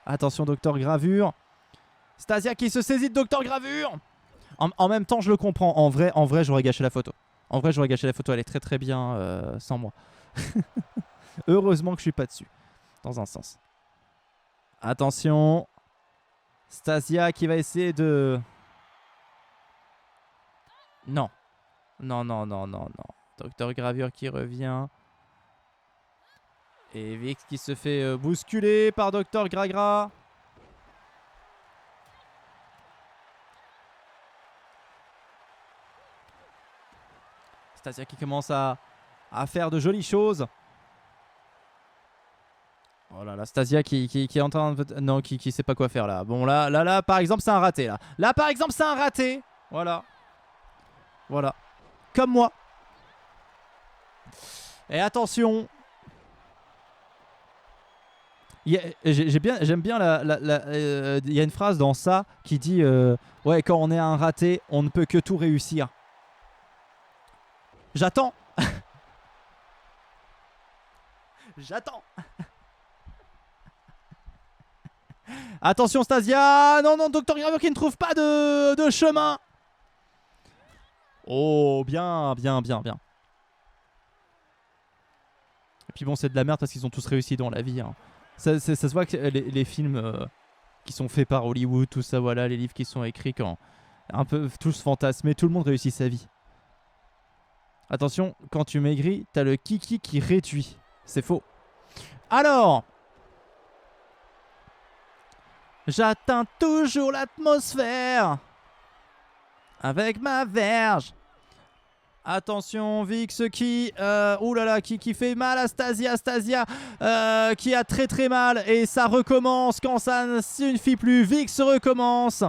Attention, Docteur Gravure. Stasia qui se saisit de Docteur Gravure. En même temps, je le comprends. En vrai, j'aurais gâché la photo. En vrai, j'aurais gâché la photo. Elle est très très bien sans moi. Heureusement que je suis pas dessus. Dans un sens. Attention. Stasia qui va essayer de... Non. Non, non, non, non, non. Docteur Gravure qui revient. Et Vix qui se fait bousculer par Docteur Gragra. Stasia qui commence à faire de jolies choses. Oh là là, Stasia qui est en train de... Non, qui sait pas quoi faire là. Bon, là, par exemple, c'est un raté. Là, par exemple, c'est un raté. Voilà. Voilà. Comme moi. Et attention. J'aime bien il y a une phrase dans ça qui dit ouais, quand on est un raté, on ne peut que tout réussir. J'attends. J'attends. Attention Stasia. Non, non, Docteur Gravure qui ne trouve pas de chemin. Oh, bien, bien, bien, bien. Et puis bon, c'est de la merde parce qu'ils ont tous réussi dans la vie. Hein. Ça se voit que les films qui sont faits par Hollywood, tout ça, voilà, les livres qui sont écrits quand un peu tous fantasmés, tout le monde réussit sa vie. Attention, quand tu maigris, t'as le kiki qui réduit. C'est faux. Alors, j'atteins toujours l'atmosphère avec ma verge. Attention, Vix qui, oulala, qui fait mal à Stasia. Stasia qui a très très mal. Et ça recommence quand ça ne suffit plus. Vix recommence.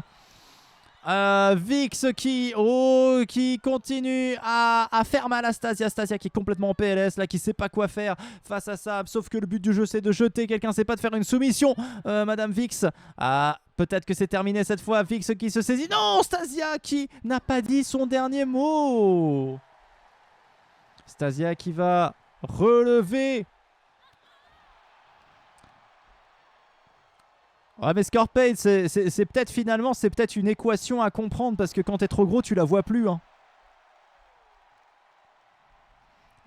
Vix qui continue à faire mal à Stasia. Stasia qui est complètement en PLS, là, qui sait pas quoi faire face à ça. Sauf que le but du jeu, c'est de jeter quelqu'un, c'est pas de faire une soumission. Madame Vix. Ah, peut-être que c'est terminé cette fois. Vix qui se saisit. Non, Stasia qui n'a pas dit son dernier mot. Stasia qui va relever. Ouais, mais Scorpion, c'est peut-être finalement, c'est peut-être une équation à comprendre parce que quand t'es trop gros, tu la vois plus. Hein.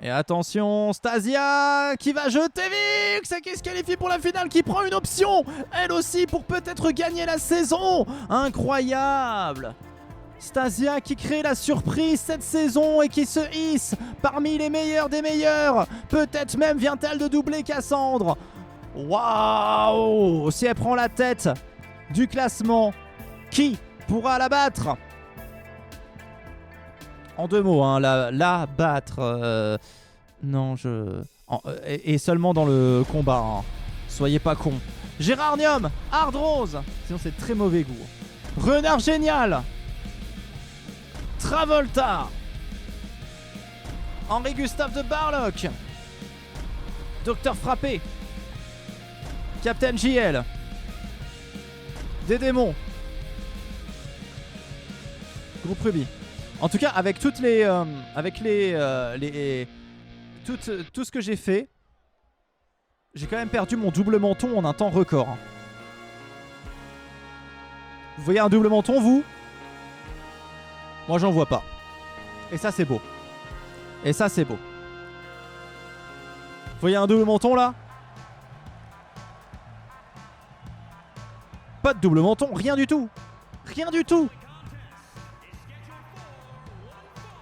Et attention, Stasia qui va jeter Vix et qui se qualifie pour la finale, qui prend une option, elle aussi, pour peut-être gagner la saison. Incroyable. Stasia qui crée la surprise cette saison et qui se hisse parmi les meilleurs des meilleurs. Peut-être même vient-elle de doubler Cassandre. Waouh! Si elle prend la tête du classement, qui pourra la battre? En deux mots, hein, la battre. Non, et seulement dans le combat. Hein. Soyez pas cons. Gérardium, Hard Rose. Sinon, c'est très mauvais goût. Renard Génial. Travolta. Henri Gustave de Barlock. Docteur Frappé. Captain JL. Des démons. Groupe Ruby. En tout cas, avec toutes les... tout ce que j'ai fait, j'ai quand même perdu mon double menton en un temps record. Vous voyez un double menton, vous? Moi, j'en vois pas. Et ça, c'est beau. Et ça, c'est beau. Vous voyez un double menton, là? Pas de double menton, rien du tout. Rien du tout.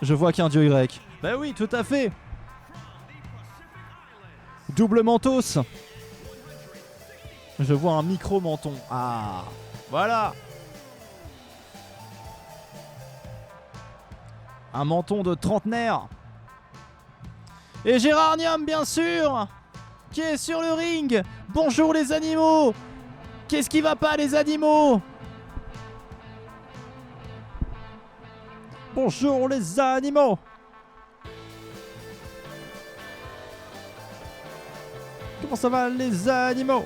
Je vois qu'un dieu Y. Bah oui, tout à fait. Double mentos. Je vois un micro-menton. Ah, voilà. Un menton de trentenaire. Et Gérarnium, bien sûr, qui est sur le ring. Bonjour les animaux. Qu'est-ce qui va pas, les animaux? Bonjour les animaux. Comment ça va les animaux?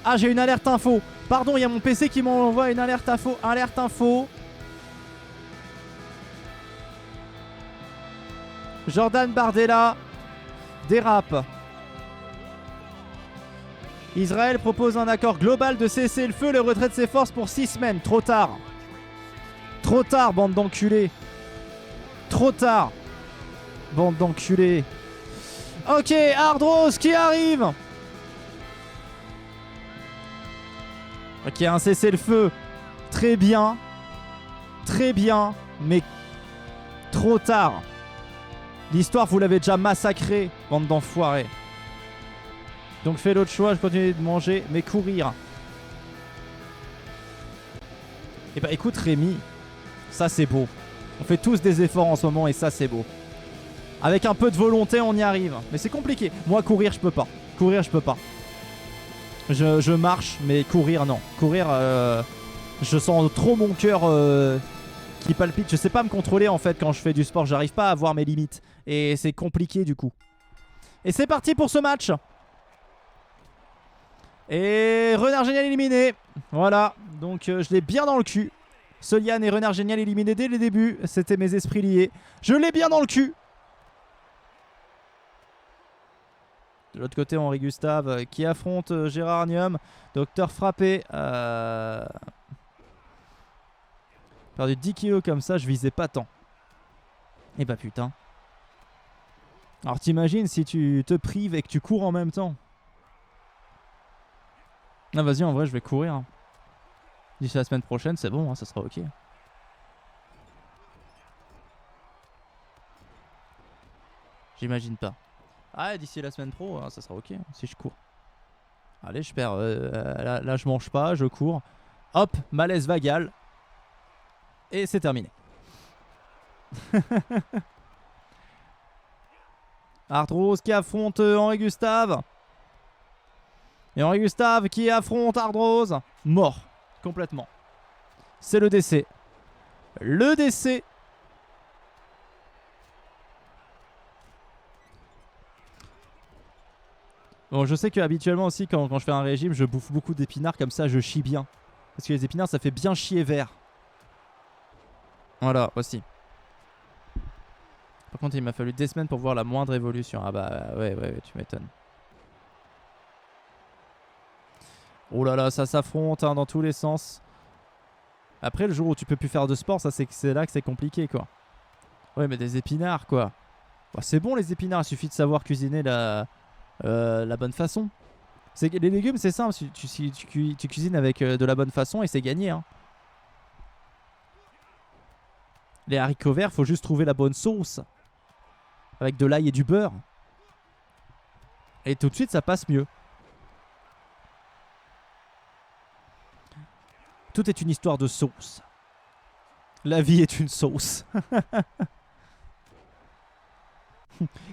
Ah, j'ai une alerte info. Pardon, il y a mon PC qui m'envoie une alerte info. Alerte info. Jordan Bardella dérape. Israël propose un accord global de cesser le feu et le retrait de ses forces pour 6 semaines. Trop tard. Trop tard, bande d'enculés. Trop tard. Bande d'enculés. Ok, Hardrose qui arrive. Ok, un cessez-le-feu. Très bien. Très bien. Mais trop tard. L'histoire, vous l'avez déjà massacrée, bande d'enfoirés. Donc fais l'autre choix, je continue de manger, mais courir. Et bah écoute Rémi, ça c'est beau. On fait tous des efforts en ce moment et ça c'est beau. Avec un peu de volonté, on y arrive. Mais c'est compliqué. Moi, courir, je peux pas. Courir, je peux pas. Je marche, mais courir, non. Courir, je sens trop mon cœur qui palpite. Je sais pas me contrôler en fait quand je fais du sport. J'arrive pas à voir mes limites. Et c'est compliqué du coup. Et c'est parti pour ce match. Et Renard Génial éliminé. Voilà, donc je l'ai bien dans le cul. Solian et Renard Génial éliminés dès le début. C'était mes esprits liés. Je l'ai bien dans le cul. De l'autre côté, Henri Gustave qui affronte Gérarnium. Docteur Frappé. Perdu 10 kilos comme ça, je visais pas tant. Et bah putain. Alors t'imagines si tu te prives et que tu cours en même temps. Ah vas-y, en vrai je vais courir hein. D'ici la semaine prochaine c'est bon hein, ça sera ok. J'imagine pas. Ah d'ici la semaine pro ça sera ok hein, si je cours. Allez je perds là je mange pas, je cours. Hop, malaise vagal. Et c'est terminé. Hardrose qui affronte Henri Gustave. Et Henri Gustave qui affronte Hardrose. Mort. Complètement. C'est le décès. Le décès. Bon, je sais que habituellement aussi, quand je fais un régime, je bouffe beaucoup d'épinards. Comme ça, je chie bien. Parce que les épinards, ça fait bien chier vert. Voilà, aussi. Par contre, il m'a fallu des semaines pour voir la moindre évolution. Ah bah ouais, tu m'étonnes. Oh là là, ça s'affronte hein, dans tous les sens. Après, le jour où tu peux plus faire de sport, ça c'est là que c'est compliqué quoi. Ouais, mais des épinards quoi. Bah, c'est bon les épinards, il suffit de savoir cuisiner la bonne façon. Les légumes, c'est simple. Si tu cuisines avec de la bonne façon et c'est gagné. Hein. Les haricots verts, faut juste trouver la bonne sauce. Avec de l'ail et du beurre. Et tout de suite, ça passe mieux. Tout est une histoire de sauce. La vie est une sauce.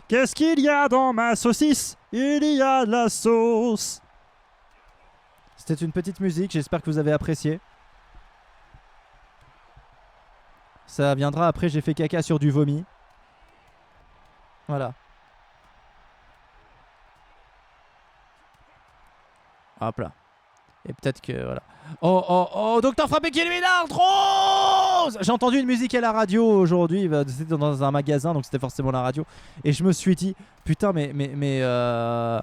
Qu'est-ce qu'il y a dans ma saucisse? Il y a de la sauce. C'était une petite musique, j'espère que vous avez apprécié. Ça viendra après, j'ai fait caca sur du vomi. Voilà. Hop là. Et peut-être que voilà. Oh oh oh, Docteur Frappé qui élimine Arthrose. J'ai entendu une musique à la radio aujourd'hui, c'était dans un magasin donc c'était forcément la radio. Et je me suis dit putain mais là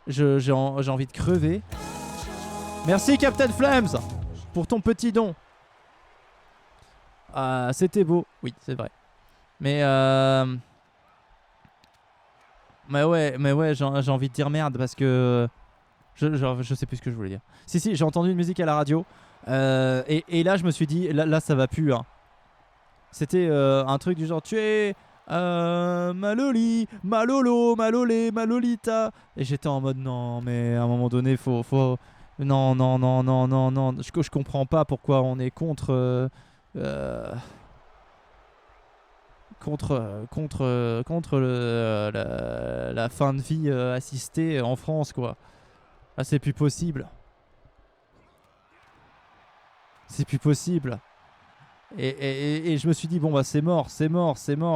j'ai envie de crever. Merci Captain Flames pour ton petit don. C'était beau, oui c'est vrai. Mais ouais, j'ai envie de dire merde parce que je sais plus ce que je voulais dire. Si, j'ai entendu une musique à la radio et là je me suis dit, là ça va plus. Hein. C'était un truc du genre tu es ma loli, ma lolo, ma lolé, ma lolita. Et j'étais en mode non, mais à un moment donné, faut... Non, je comprends pas pourquoi on est contre la fin de vie assistée en France, quoi. Ah, c'est plus possible. C'est plus possible. Et je me suis dit, bon, bah, c'est mort.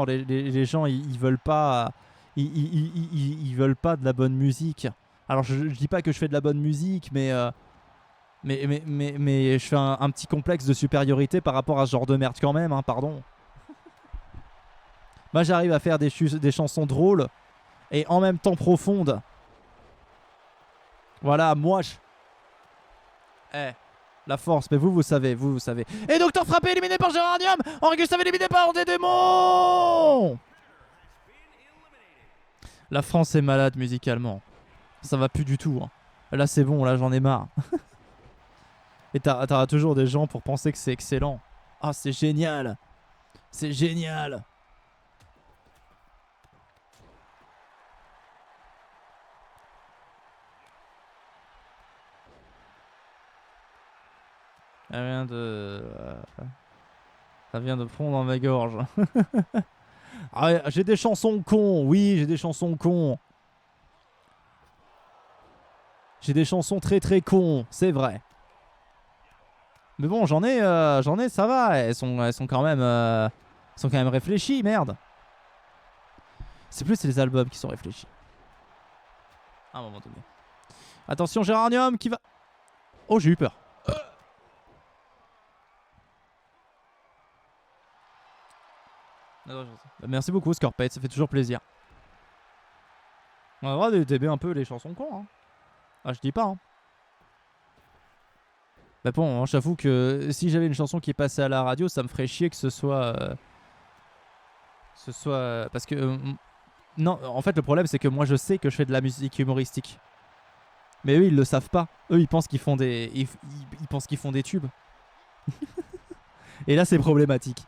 Les gens, ils veulent pas. Ils veulent pas de la bonne musique. Alors, je dis pas que je fais de la bonne musique, mais je fais un petit complexe de supériorité par rapport à ce genre de merde, quand même, hein, pardon. Moi, j'arrive à faire des chansons drôles et en même temps profondes. Voilà, moi, la force, mais vous savez. Et Docteur Frappé éliminé par Géranium. Henri Gustave éliminé par des démons. La France est malade musicalement. Ça va plus du tout. Hein. Là, c'est bon, là, j'en ai marre. Et t'auras toujours des gens pour penser que c'est excellent. Ah, c'est génial. C'est génial. Ça vient de fondre dans ma gorge. Ah, j'ai des chansons cons. Oui, j'ai des chansons cons. J'ai des chansons très très cons, c'est vrai. Mais bon, j'en ai, ça va. Elles sont quand même réfléchies, merde. C'est plus les albums qui sont réfléchis. À un moment donné. Attention, Géranium qui va... Oh, j'ai eu peur. Merci beaucoup Scorpette, ça fait toujours plaisir. On a le droit d'aimer un peu les chansons cons, hein. Ah, je dis pas, hein. Bah bon, j'avoue que si j'avais une chanson qui est passée à la radio, ça me ferait chier que ce soit... parce que... non, en fait le problème c'est que moi je sais que je fais de la musique humoristique. Mais eux ils le savent pas. Eux ils pensent qu'ils font des... Ils pensent qu'ils font des tubes. Et là c'est problématique.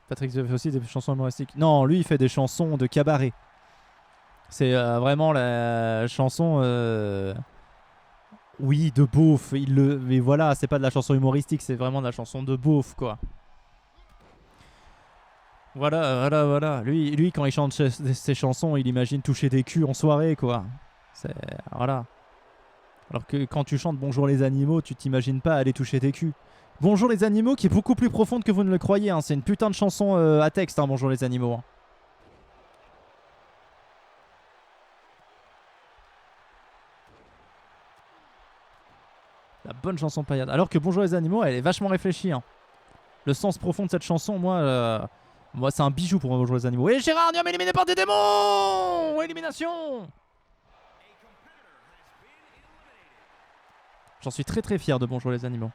Patrick fait aussi des chansons humoristiques. Non, lui il fait des chansons de cabaret. C'est vraiment la chanson... Oui, de beauf. Mais voilà, c'est pas de la chanson humoristique, c'est vraiment de la chanson de beauf, quoi. Voilà. Lui quand il chante ses chansons, il imagine toucher des culs en soirée, quoi. C'est... Voilà. Alors que quand tu chantes Bonjour les animaux, tu t'imagines pas aller toucher des culs. Bonjour les animaux qui est beaucoup plus profonde que vous ne le croyez, hein. C'est une putain de chanson à texte, hein, Bonjour les animaux. Hein. La bonne chanson paillarde. Alors que Bonjour les animaux, elle est vachement réfléchie. Hein. Le sens profond de cette chanson, moi c'est un bijou pour moi, Bonjour les animaux. Et Géranium éliminé par des démons. Élimination. J'en suis très très fier de Bonjour les animaux.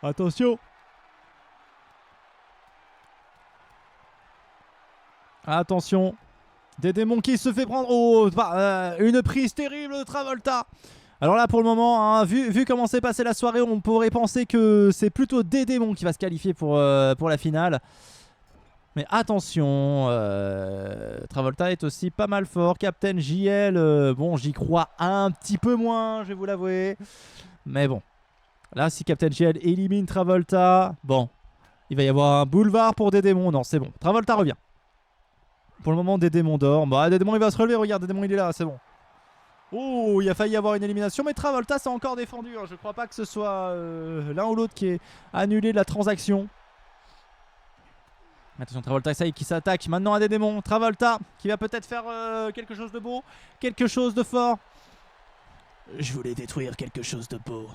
Attention. Attention. Des démons qui se fait prendre. Oh, une prise terrible de Travolta. Alors là pour le moment, hein, vu comment s'est passée la soirée, on pourrait penser que c'est plutôt des démons qui va se qualifier pour la finale. Mais attention, Travolta est aussi pas mal fort. Captain JL, bon j'y crois un petit peu moins, je vais vous l'avouer. Mais bon, là si Captain JL élimine Travolta, bon, il va y avoir un boulevard pour des démons. Non, c'est bon, Travolta revient. Pour le moment, des démons dort. Bah, des démons il va se relever, regarde, des démons il est là, c'est bon. Oh, il a failli y avoir une élimination, mais Travolta s'est encore défendu. Hein. Je crois pas que ce soit l'un ou l'autre qui ait annulé la transaction. Attention, Travolta qui s'attaque maintenant à des démons. Travolta qui va peut-être faire quelque chose de beau, quelque chose de fort. Je voulais détruire quelque chose de beau.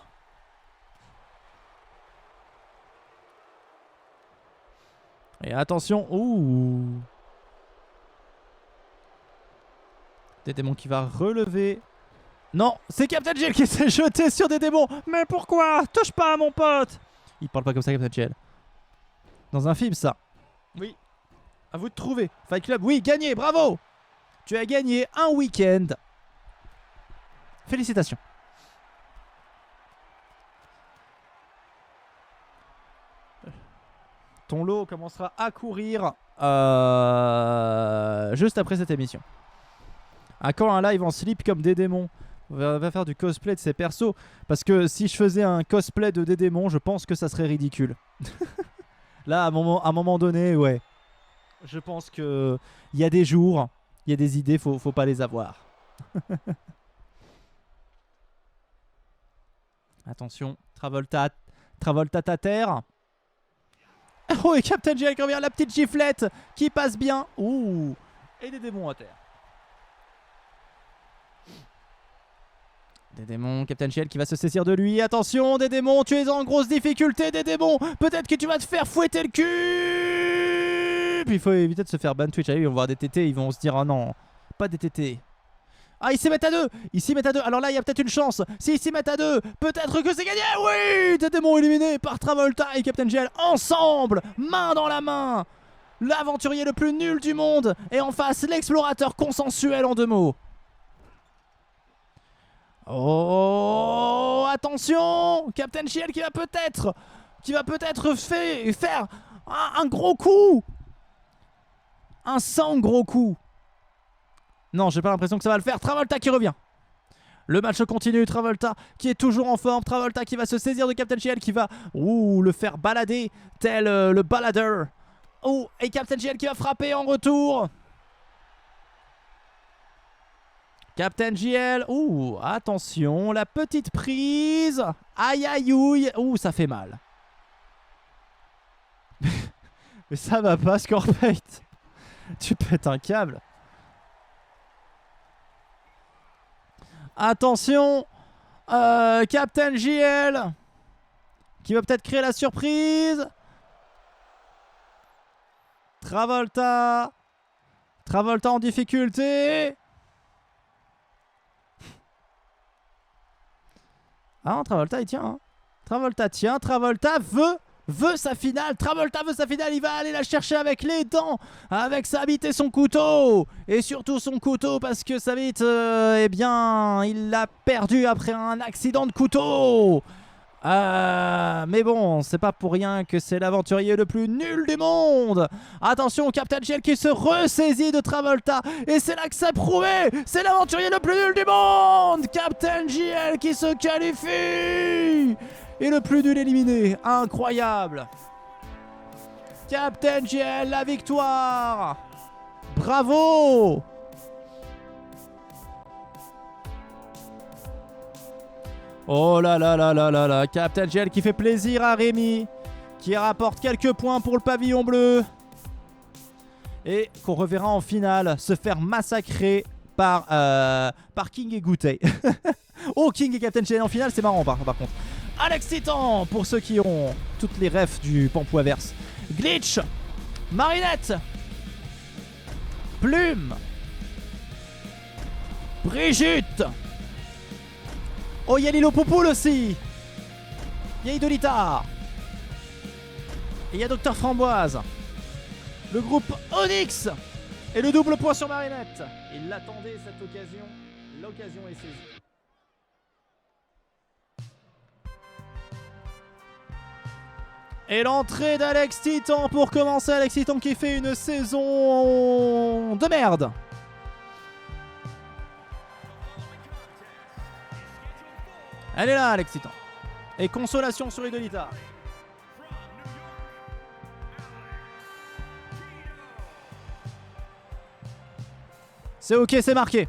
Et attention, ouh. Des démons qui va relever. Non, c'est Captain Gel qui s'est jeté sur des démons. Mais pourquoi? Touche pas à mon pote. Il parle pas comme ça, Captain Gel. Dans un film, ça. Oui. À vous de trouver. Fight Club, oui, gagné, bravo. Tu as gagné un week-end. Félicitations. Ton lot commencera à courir juste après cette émission. À quand un live en slip comme des démons? On va faire du cosplay de ces persos. Parce que si je faisais un cosplay de des démons, je pense que ça serait ridicule. Là, à un moment donné, ouais. Je pense qu'il y a des jours, il y a des idées, faut pas les avoir. Attention, Travolta à terre. Oh, et Captain Gel qui revient, la petite giflette qui passe bien. Ouh, et des démons à terre. Des démons, Captain Gel qui va se saisir de lui. Attention, des démons, tu es en grosse difficulté, des démons. Peut-être que tu vas te faire fouetter le cul. Puis il faut éviter de se faire ban Twitch. Allez, ils vont voir des TT, ils vont se dire, ah non, pas des TT. Ah, ils s'y mettent à deux. Ils s'y mettent à deux. Alors là, il y a peut-être une chance. S'ils s'y mettent à deux, peut-être que c'est gagné. Oui, des démons éliminés par Travolta et Captain Gel ensemble, main dans la main. L'aventurier le plus nul du monde. Et en face, l'explorateur consensuel en deux mots. Oh, attention, Captain Gel qui va peut-être faire un gros coup. Un sang gros coup. Non, j'ai pas l'impression que ça va le faire. Travolta qui revient. Le match continue. Travolta qui est toujours en forme. Travolta qui va se saisir de Captain Gel qui va le faire balader tel le baladeur. Oh, et Captain Gel qui va frapper en retour. Captain Gel. Ouh, attention. La petite prise. Aïe aïe ouille. Ouh, ça fait mal. Mais ça va pas, Scorpate. Tu pètes un câble. Attention, Captain JL qui va peut-être créer la surprise. Travolta en difficulté. Ah non, Travolta il tient. Hein. Travolta tient. Travolta veut sa finale. Travolta veut sa finale. Il va aller la chercher avec les dents. Avec sa bite et son couteau. Et surtout son couteau parce que sa bite, eh bien, il l'a perdu après un accident de couteau. Mais bon, c'est pas pour rien que c'est l'aventurier le plus nul du monde. Attention, Captain Gel qui se ressaisit de Travolta. Et c'est là que c'est prouvé. C'est l'aventurier le plus nul du monde. Captain Gel qui se qualifie. Et le plus nul éliminé. Incroyable. Captain GL, la victoire. Bravo. Oh là là là là là là. Captain GL qui fait plaisir à Rémi. Qui rapporte quelques points pour le pavillon bleu. Et qu'on reverra en finale se faire massacrer par King et Goûter. Oh, King et Captain GL en finale, c'est marrant par contre. Alex Titan, pour ceux qui ont toutes les refs du Pampouaverse. Glitch, Marinette, Plume, Brigitte. Oh, il y a Lilo Poupoule aussi. Il y a Idolita. Et il y a Docteur Framboise. Le groupe Onyx. Et le double point sur Marinette. Il l'attendait cette occasion. L'occasion est saisie. Et l'entrée d'Alex Titan pour commencer. Alex Titan qui fait une saison de merde. Elle est là, Alex Titan. Et consolation sur Idolita. C'est ok, c'est marqué.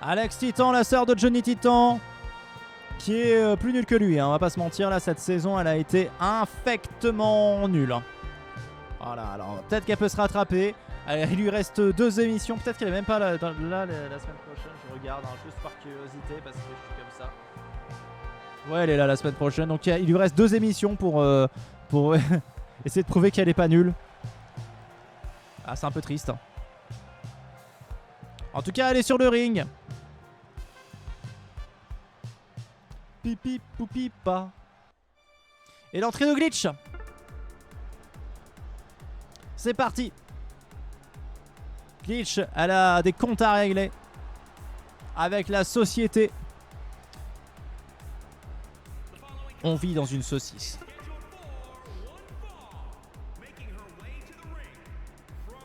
Alex Titan, la sœur de Johnny Titan, qui est plus nulle que lui, hein, on va pas se mentir. Là, cette saison, elle a été infectement nulle. Voilà, alors peut-être qu'elle peut se rattraper. Il lui reste 2 émissions. Peut-être qu'elle est même pas là, la semaine prochaine. Je regarde, hein, juste par curiosité, parce que je suis comme ça. Ouais, elle est là la semaine prochaine. Donc il lui reste 2 émissions pour essayer de prouver qu'elle est pas nulle. Ah, c'est un peu triste. En tout cas, elle est sur le ring. Pipi poupi pa. Et l'entrée de Glitch. C'est parti. Glitch, elle a des comptes à régler avec la société. On vit dans une saucisse.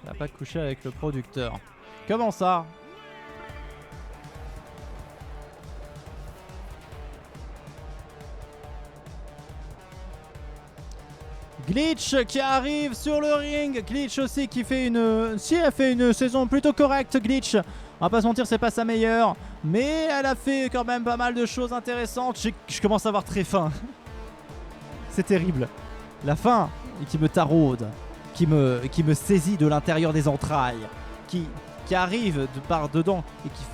Elle n'a pas couché avec le producteur. Comment ça? Glitch qui arrive sur le ring. Glitch aussi qui fait une... Si, elle fait une saison plutôt correcte, Glitch. On va pas se mentir, c'est pas sa meilleure. Mais elle a fait quand même pas mal de choses intéressantes. Je commence à avoir très faim. C'est terrible. La faim qui me taraude. Qui me saisit de l'intérieur des entrailles. Qui arrive de par dedans. Et qui...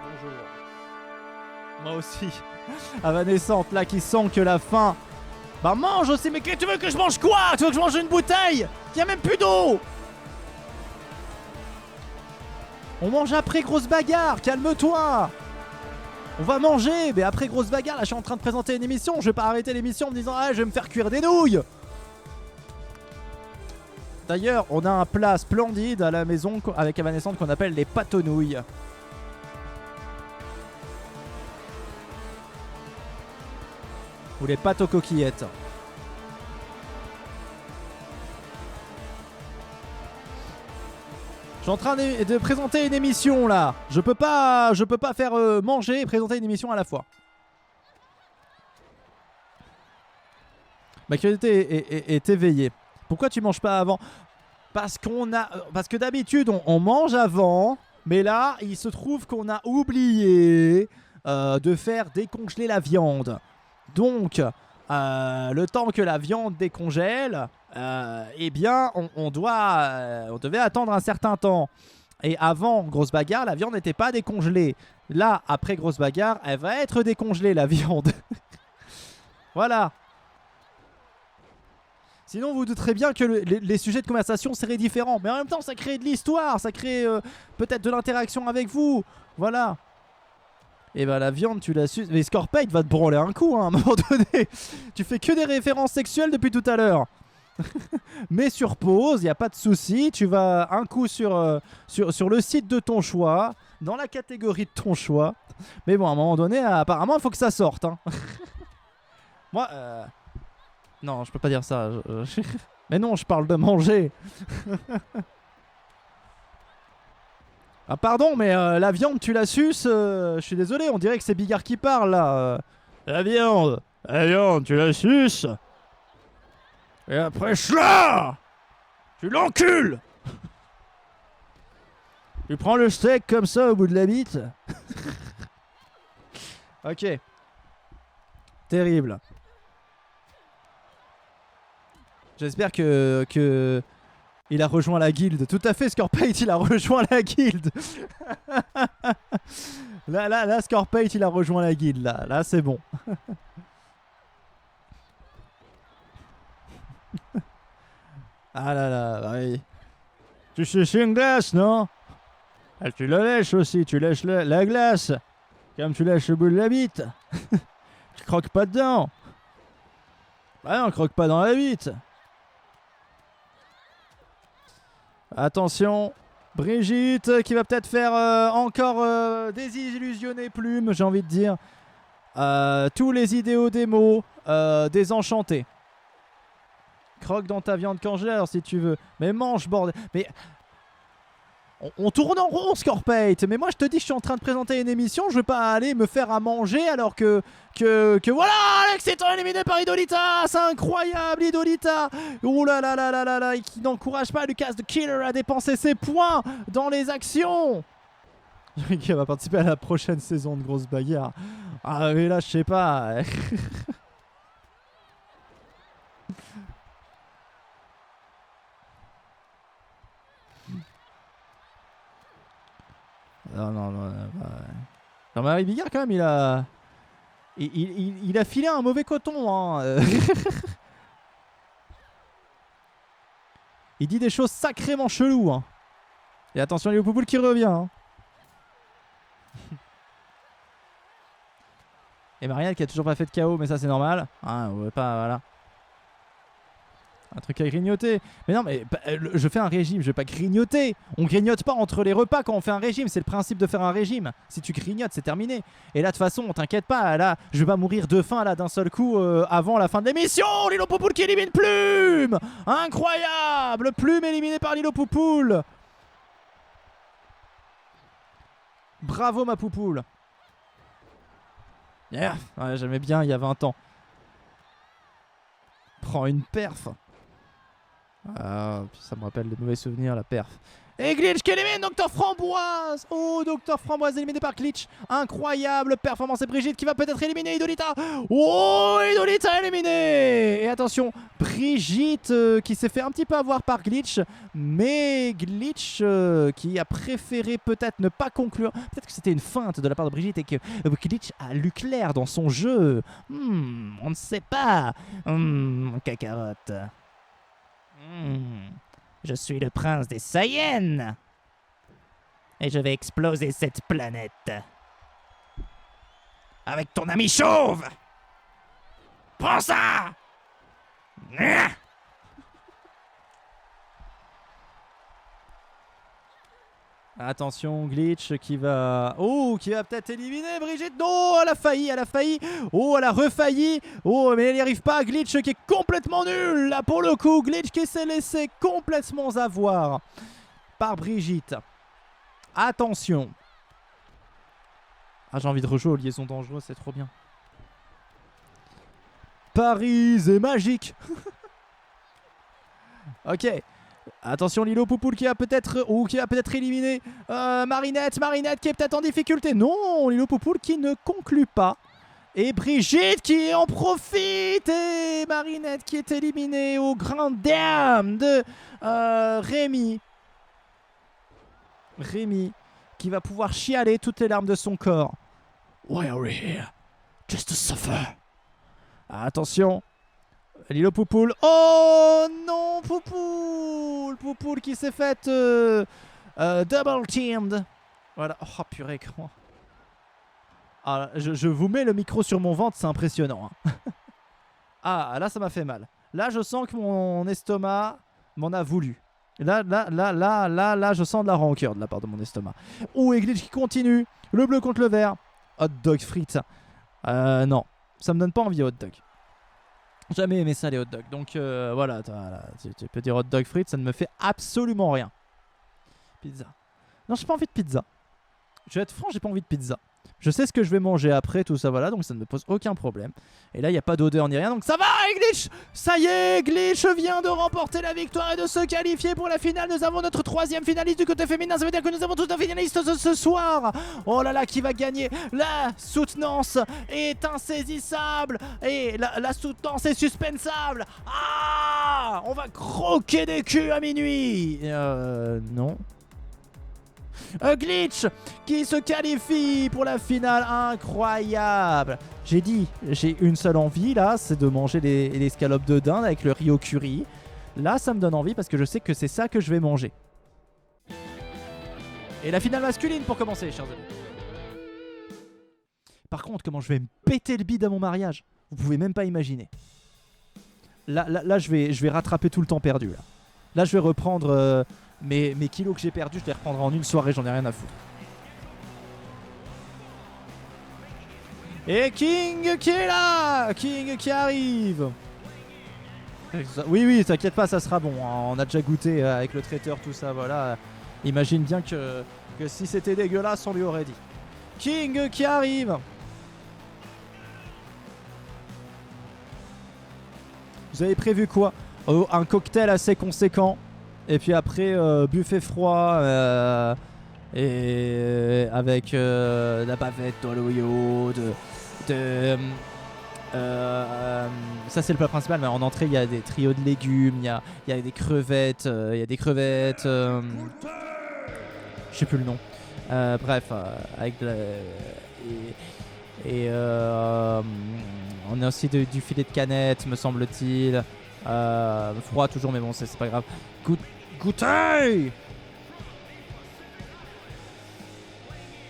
Bonjour. Moi aussi. Avanescente là qui sent que la faim. Bah mange aussi, mais tu veux que je mange quoi? Tu veux que je mange une bouteille? Il y a même plus d'eau. On mange après grosse bagarre, calme-toi. On va manger, mais après grosse bagarre, là je suis en train de présenter une émission. Je vais pas arrêter l'émission en me disant ah je vais me faire cuire des nouilles. D'ailleurs, on a un plat splendide à la maison avec Avanescente qu'on appelle les pâtes aux nouilles. Ou les pâtes aux coquillettes. Je suis en train de présenter une émission là. Je peux pas faire manger et présenter une émission à la fois. Ma curiosité est éveillée. Pourquoi tu manges pas avant? Parce que d'habitude on mange avant, mais là il se trouve qu'on a oublié de faire décongeler la viande. Donc, le temps que la viande décongèle, eh bien, on devait attendre un certain temps. Et avant grosse bagarre, la viande n'était pas décongelée. Là, après grosse bagarre, elle va être décongelée, la viande. Voilà. Sinon, vous douterez bien que les sujets de conversation seraient différents. Mais en même temps, ça crée de l'histoire, ça crée peut-être de l'interaction avec vous. Voilà. Et bah la viande tu la suces. Mais Scorpate va te branler un coup hein, à un moment donné. Tu fais que des références sexuelles depuis tout à l'heure. Mais sur pause, y a pas de souci. Tu vas un coup sur le site de ton choix, dans la catégorie de ton choix. Mais bon à un moment donné apparemment il faut que ça sorte hein. Moi non je peux pas dire ça. Mais non je parle de manger. Ah pardon mais la viande tu la suces, je suis désolé on dirait que c'est Bigard qui parle là. La viande tu la suces. Et après cela tu l'encules. Tu prends le steak comme ça au bout de la bite. Ok. Terrible. J'espère que il a rejoint la guilde. Tout à fait, Scorpate, il a rejoint la guilde. Là, Scorpate, il a rejoint la guilde. Là, c'est bon. Ah là, oui. Tu suces une glace, non? Ah, tu la lèches aussi, tu lèches la glace. Comme tu lèches le bout de la bite. Tu croques pas dedans. Bah non, croque pas dans la bite. Attention, Brigitte qui va peut-être faire encore désillusionner Plume, j'ai envie de dire. Tous les idéaux des mots désenchantés. Croque dans ta viande congélée alors si tu veux. Mais mange bordel. Mais On tourne en rond, Scorpate. Mais moi, je te dis, je suis en train de présenter une émission. Je vais pas aller me faire à manger alors que voilà, Alex est éliminé par Idolita. C'est incroyable, Idolita. Oh là là là là là là. Qui n'encourage pas Lucas the Killer à dépenser ses points dans les actions. Qui va participer à la prochaine saison de Grosse Bagarre. Ah, mais là, je sais pas. Non. Jean-Marie Bigard, quand même, il a filé un mauvais coton. Hein. Il dit des choses sacrément cheloues. Hein. Et attention, Léo Poupoule qui revient. Hein. Et Marianne qui a toujours pas fait de KO, mais ça c'est normal. Hein, on veut pas, voilà. Un truc à grignoter. Mais non, mais je fais un régime, je vais pas grignoter. On grignote pas entre les repas quand on fait un régime. C'est le principe de faire un régime. Si tu grignotes, c'est terminé. Et là, de toute façon, t'inquiète pas. Là, je vais pas mourir de faim là d'un seul coup avant la fin de l'émission. Lilo Poupoule qui élimine Plume. Incroyable. Plume éliminé par Lilo Poupoule. Bravo ma Poupoule. Yeah. Ouais, j'aimais bien il y a 20 ans. Prends une perf. Ah, ça me rappelle des mauvais souvenirs, la perf. Et Glitch qui élimine Dr Framboise. Oh, Dr Framboise éliminé par Glitch. Incroyable performance. Et Brigitte qui va peut-être éliminer Idolita. Oh, Idolita éliminé. Et attention, Brigitte qui s'est fait un petit peu avoir par Glitch. Mais Glitch qui a préféré peut-être ne pas conclure. Peut-être que c'était une feinte de la part de Brigitte et que Glitch a lu clair dans son jeu. On ne sait pas. Cacarotte. Je suis le prince des Saiyans. Et je vais exploser cette planète. Avec ton ami chauve. Prends ça. Attention, Glitch qui va... Oh, qui va peut-être éliminer Brigitte. Non, elle a failli. Oh, elle a refailli. Oh, mais elle n'y arrive pas. Glitch qui est complètement nul. Là, pour le coup, Glitch qui s'est laissé complètement avoir par Brigitte. Attention. Ah, j'ai envie de rejouer aux liaisons dangereuses, c'est trop bien. Paris est magique. Ok. Attention, Lilo Poupoule qui va peut-être éliminer Marinette qui est peut-être en difficulté. Non, Lilo Poupoule qui ne conclut pas. Et Brigitte qui en profite. Et Marinette qui est éliminée au grand dam de Rémi. Rémi qui va pouvoir chialer toutes les larmes de son corps. Why are we here? Just to suffer. Attention. Lilo Poupoule. Oh non, Poupoule qui s'est fait double teamed. Voilà. Oh purée, comment. Ah, je vous mets le micro sur mon ventre, c'est impressionnant. Hein. Ah, là ça m'a fait mal. Là je sens que mon estomac m'en a voulu. Là, je sens de la rancœur de la part de mon estomac. Oh, et Glitch qui continue. Le bleu contre le vert. Hot dog frites. Non, ça me donne pas envie hot dog. Jamais aimé ça les hot dogs. Donc voilà, tu peux dire hot dog frites, ça ne me fait absolument rien. Pizza. Non, j'ai pas envie de pizza. Je vais être franc, j'ai pas envie de pizza. Je sais ce que je vais manger après, tout ça, voilà, donc ça ne me pose aucun problème. Et là, il n'y a pas d'odeur ni rien, donc ça va, et Glitch. Ça y est, Glitch vient de remporter la victoire et de se qualifier pour la finale. Nous avons notre troisième finaliste du côté féminin, ça veut dire que nous avons tout un finaliste ce soir. Oh là là, qui va gagner? La soutenance est insaisissable et la soutenance est suspensable. Ah, on va croquer des culs à minuit. Non. Glitch qui se qualifie pour la finale. Incroyable. J'ai dit, j'ai une seule envie là, c'est de manger les escalopes de dinde avec le riz au curry. Là ça me donne envie parce que je sais que c'est ça que je vais manger. Et la finale masculine pour commencer, chers amis. Par contre, comment je vais me péter le bide à mon mariage, vous pouvez même pas imaginer. Là je vais rattraper tout le temps perdu. Là je vais reprendre... mes kilos que j'ai perdus, je les reprendrai en une soirée, j'en ai rien à foutre. Et King qui est là. King qui arrive. Oui, t'inquiète pas, ça sera bon. On a déjà goûté avec le traiteur, tout ça, voilà. Imagine bien que si c'était dégueulasse, on lui aurait dit. King qui arrive. Vous avez prévu quoi? Un cocktail assez conséquent. Et puis après, buffet froid. Et avec la bavette, de l'oyo, ça c'est le plat principal, mais en entrée il y a des trios de légumes, il y a des crevettes, je sais plus le nom. Bref, avec de la, et on a aussi du filet de canette, me semble-t-il. Froid toujours, mais bon, c'est pas grave. Goûtez!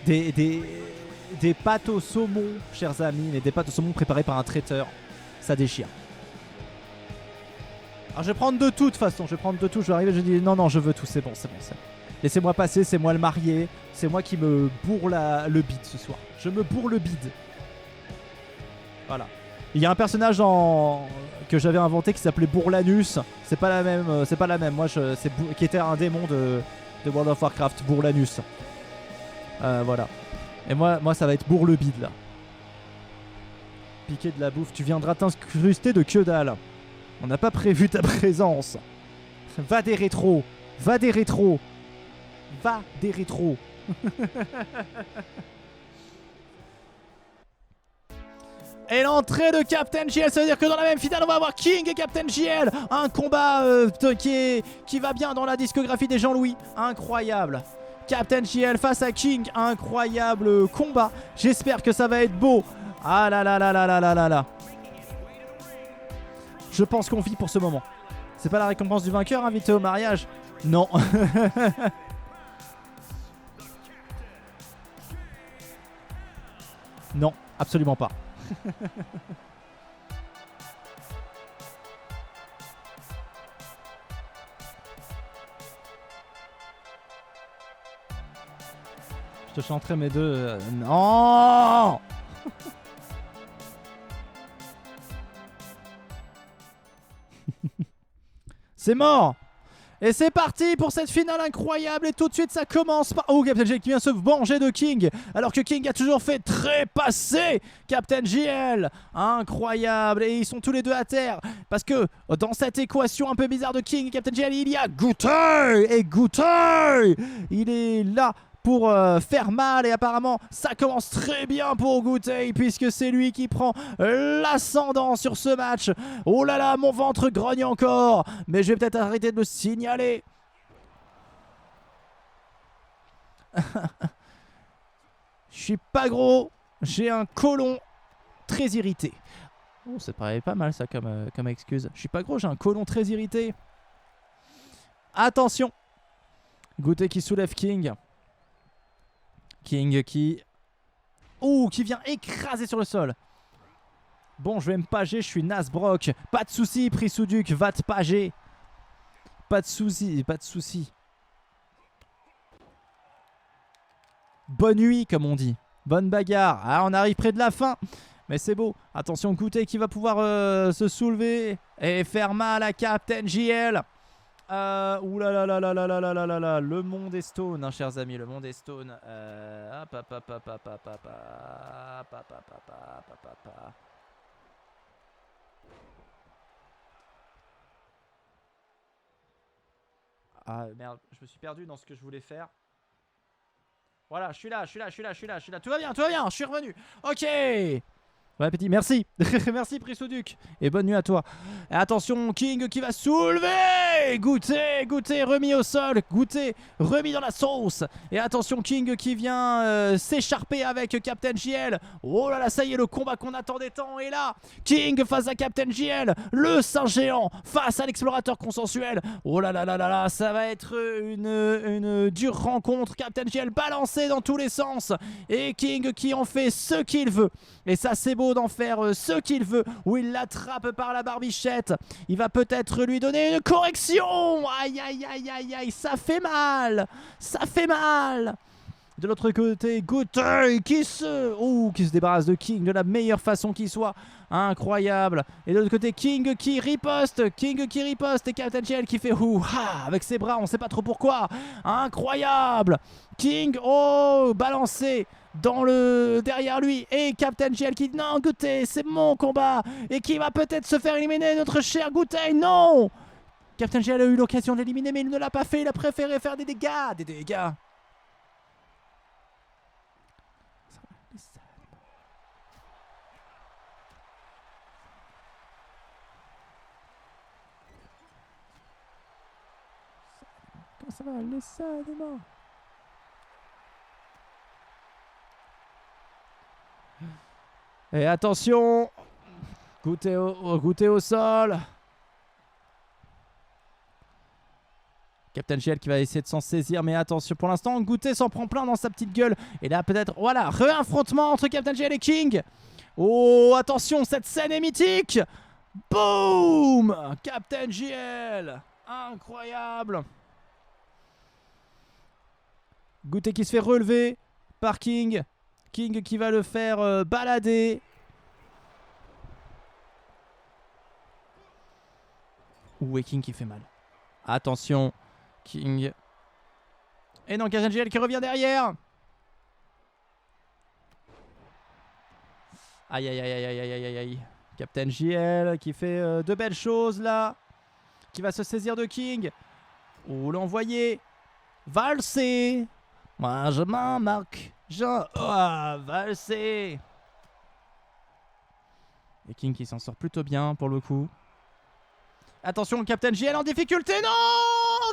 Des pâtes au saumon, chers amis, mais des pâtes au saumon préparées par un traiteur. Ça déchire. Alors je vais prendre de tout de toute façon, je vais arriver, je dis non, je veux tout, c'est bon. Laissez-moi passer, c'est moi le marié, c'est moi qui me bourre le bide ce soir. Je me bourre le bide. Voilà. Il y a un personnage que j'avais inventé qui s'appelait Bourlanus. C'est pas la même. Moi, qui était un démon de World of Warcraft, Bourlanus. Voilà. Et moi, ça va être bourre le bide là. Piquer de la bouffe, tu viendras t'incruster de que dalle. On n'a pas prévu ta présence. Va des rétros. Et l'entrée de Captain JL, ça veut dire que dans la même finale on va avoir King et Captain JL. Un combat qui va bien dans la discographie des Jean-Louis. Incroyable. Captain JL face à King, incroyable combat. J'espère que ça va être beau. Ah là là là là là là là là. Je pense qu'on vit pour ce moment. C'est pas la récompense du vainqueur invité au mariage? Non. Non, absolument pas. Je te chanterai mes deux... Non. C'est mort. Et c'est parti pour cette finale incroyable. Et tout de suite ça commence par... Oh, Captain JL qui vient se venger de King, alors que King a toujours fait trépasser Captain JL. Incroyable. Et ils sont tous les deux à terre, parce que dans cette équation un peu bizarre de King et Captain JL, il y a Goûter. Et Goûter, il est là pour faire mal, et apparemment ça commence très bien pour Goûter, puisque c'est lui qui prend l'ascendant sur ce match. Oh là là, mon ventre grogne encore, mais je vais peut-être arrêter de me signaler. Je suis pas gros, j'ai un côlon très irrité. Oh, ça paraît pas mal ça comme excuse. Je suis pas gros, j'ai un côlon très irrité. Attention, Goûter qui soulève King. King qui... Ouh, qui vient écraser sur le sol. Bon, je vais me pager, je suis Nasbrock. Pas de soucis, Prisouduc, va te pager. Pas de soucis. Bonne nuit, comme on dit. Bonne bagarre. Ah, on arrive près de la fin. Mais c'est beau. Attention, Goûter qui va pouvoir se soulever et faire mal à Captain JL. Ouh là là là là là là là là là là. Le monde est stone, hein, chers amis, le monde est stone. Ah merde, je me suis perdu dans ce que je voulais faire. Voilà, je suis là. Tout va bien, je suis revenu. Ok. Bon appétit, merci. Merci Prisouduc. Et bonne nuit à toi. Et attention, King qui va soulever. Goûter remis au sol. Goûter remis dans la sauce. Et attention, King qui vient s'écharper avec Captain JL. Oh là là, ça y est, le combat qu'on attendait tant est là. King face à Captain JL. Le singe géant face à l'explorateur consensuel. Oh là là là là là, ça va être une dure rencontre. Captain JL balancé dans tous les sens. Et King qui en fait ce qu'il veut. Et ça, c'est beau d'en faire ce qu'il veut, où il l'attrape par la barbichette. Il va peut-être lui donner une correction. Aïe aïe aïe aïe aïe, ça fait mal. De l'autre côté, Goutet qui se débarrasse de King de la meilleure façon qui soit. Incroyable. Et de l'autre côté, King qui riposte. Et Captain GL qui fait avec ses bras, on sait pas trop pourquoi. Incroyable. King, balancé derrière lui. Et Captain GL qui dit non, Goutet, c'est mon combat. Et qui va peut-être se faire éliminer, notre cher Goutet. Non. Captain GL a eu l'occasion d'éliminer, mais il ne l'a pas fait. Il a préféré faire des dégâts. Des dégâts. Comment ça va, les animaux? Et attention, Goutet au sol. Captain GL qui va essayer de s'en saisir, mais attention, pour l'instant, Goutet s'en prend plein dans sa petite gueule. Et là, peut-être, voilà, réaffrontement entre Captain GL et King. Oh, attention, cette scène est mythique. Boum, Captain GL. Incroyable. Goutet qui se fait relever par King. King qui va le faire balader. Et King qui fait mal. Attention, King. Et non, Captain GL qui revient derrière. Aïe, aïe, aïe, aïe, aïe, aïe, aïe. Captain GL qui fait de belles choses là. Qui va se saisir de King. L'envoyer. Valser. Moi je m'en marque. Valser. Et King qui s'en sort plutôt bien pour le coup. Attention, Captain GL en difficulté. Non,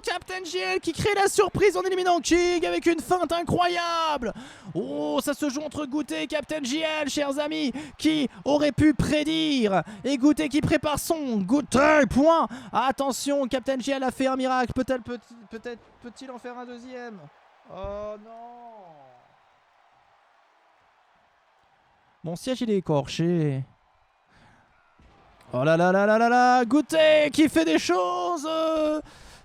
Captain GL qui crée la surprise en éliminant King avec une feinte incroyable. Ça se joue entre Goutet et Captain GL, chers amis. Qui aurait pu prédire? Et Goutet qui prépare son Goutet, point. Attention, Captain GL a fait un miracle. Peut-être peut-il en faire un deuxième? Oh non. Mon siège il est écorché. Oh là là là là là là, Goutet qui fait des choses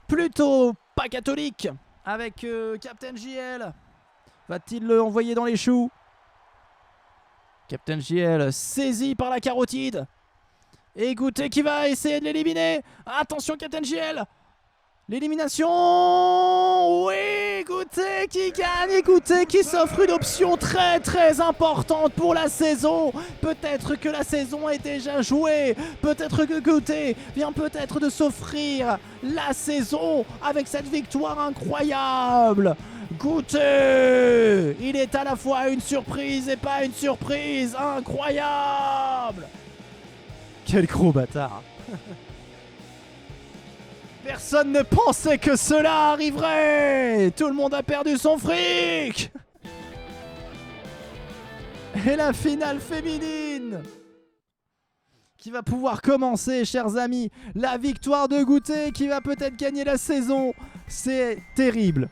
plutôt pas catholiques avec Captain GL. Va-t-il le envoyer dans les choux? Captain GL saisi par la carotide. Et Goutet qui va essayer de l'éliminer. Attention Captain GL. L'élimination. Oui, Goutet qui gagne. Et Goutet qui s'offre une option très très importante pour la saison. Peut-être que la saison est déjà jouée. Peut-être que Goutet vient peut-être de s'offrir la saison avec cette victoire incroyable. Goutet, il est à la fois une surprise et pas une surprise. Incroyable. Quel gros bâtard. Personne ne pensait que cela arriverait. Tout le monde a perdu son fric. Et la finale féminine qui va pouvoir commencer, chers amis. La victoire de Goutet qui va peut-être gagner la saison. C'est terrible.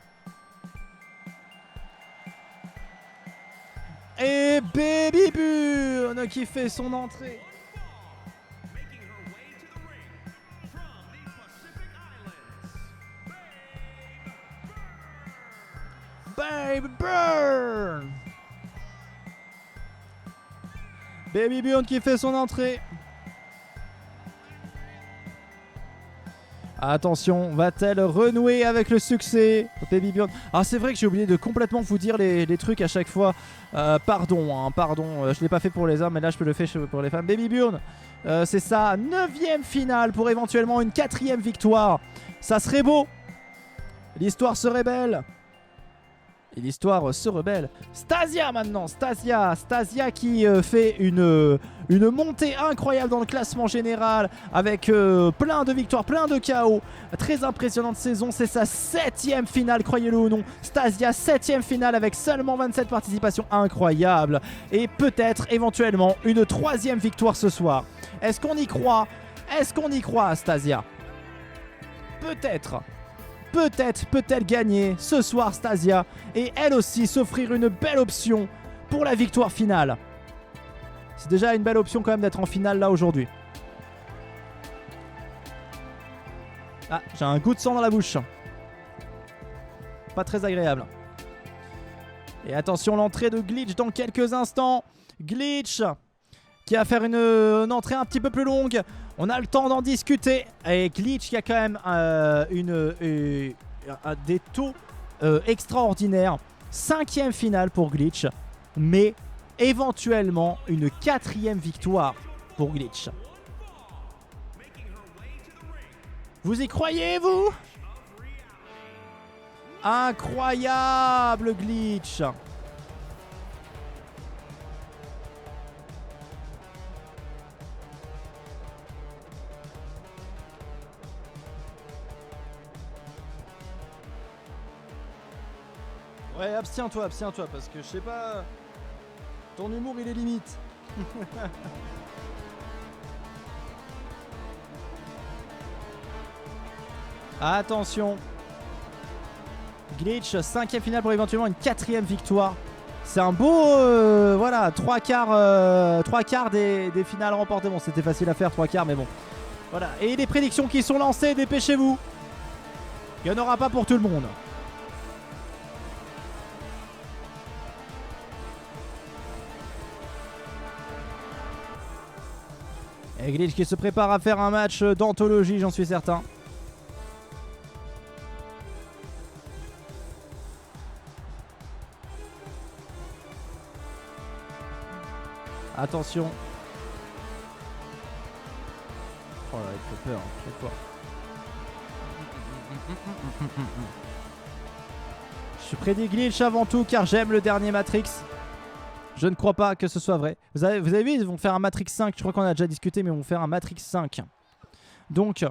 Et Baby Burn qui fait son entrée. Baby Burn. Baby Burn qui fait son entrée. Attention, va-t-elle renouer avec le succès? Baby Burn. Ah, c'est vrai que j'ai oublié de complètement vous dire les trucs à chaque fois. Pardon, je l'ai pas fait pour les hommes, mais là je peux le faire pour les femmes. Baby Burn, c'est sa 9e finale pour éventuellement une 4e victoire. Ça serait beau. L'histoire serait belle. Et l'histoire se rebelle. Stasia maintenant. Stasia qui fait une montée incroyable dans le classement général. Avec plein de victoires, plein de KO. Très impressionnante saison. C'est sa 7e finale, croyez-le ou non. Stasia, 7e finale avec seulement 27 participations. Incroyable. Et peut-être éventuellement une 3e victoire ce soir. Est-ce qu'on y croit? Est-ce qu'on y croit à Stasia? Peut-être. Peut-être peut-elle gagner ce soir Stasia et elle aussi s'offrir une belle option pour la victoire finale. C'est déjà une belle option quand même d'être en finale là aujourd'hui. Ah, j'ai un goût de sang dans la bouche. Pas très agréable. Et attention, l'entrée de Glitch dans quelques instants. Glitch qui va faire une entrée un petit peu plus longue. On a le temps d'en discuter. Et Glitch qui a quand même des taux extraordinaires. 5e finale pour Glitch. Mais éventuellement une 4e victoire pour Glitch. Vous y croyez, vous? Incroyable Glitch. Ouais, abstiens-toi parce que je sais pas, ton humour il est limite. Attention. Glitch, 5e finale pour éventuellement une 4e victoire. C'est un beau, voilà, 3 quarts des finales remportées. Bon, c'était facile à faire, 3 quarts, mais bon. Voilà, et les prédictions qui sont lancées, dépêchez-vous. Il n'y en aura pas pour tout le monde. Et Glitch qui se prépare à faire un match d'anthologie, j'en suis certain. Attention. Oh là, il fait peur chaque fois. Je prédis Glitch avant tout car j'aime le dernier Matrix. Je ne crois pas que ce soit vrai. Vous avez vu, ils vont faire un Matrix 5. Je crois qu'on a déjà discuté, mais ils vont faire un Matrix 5. Donc,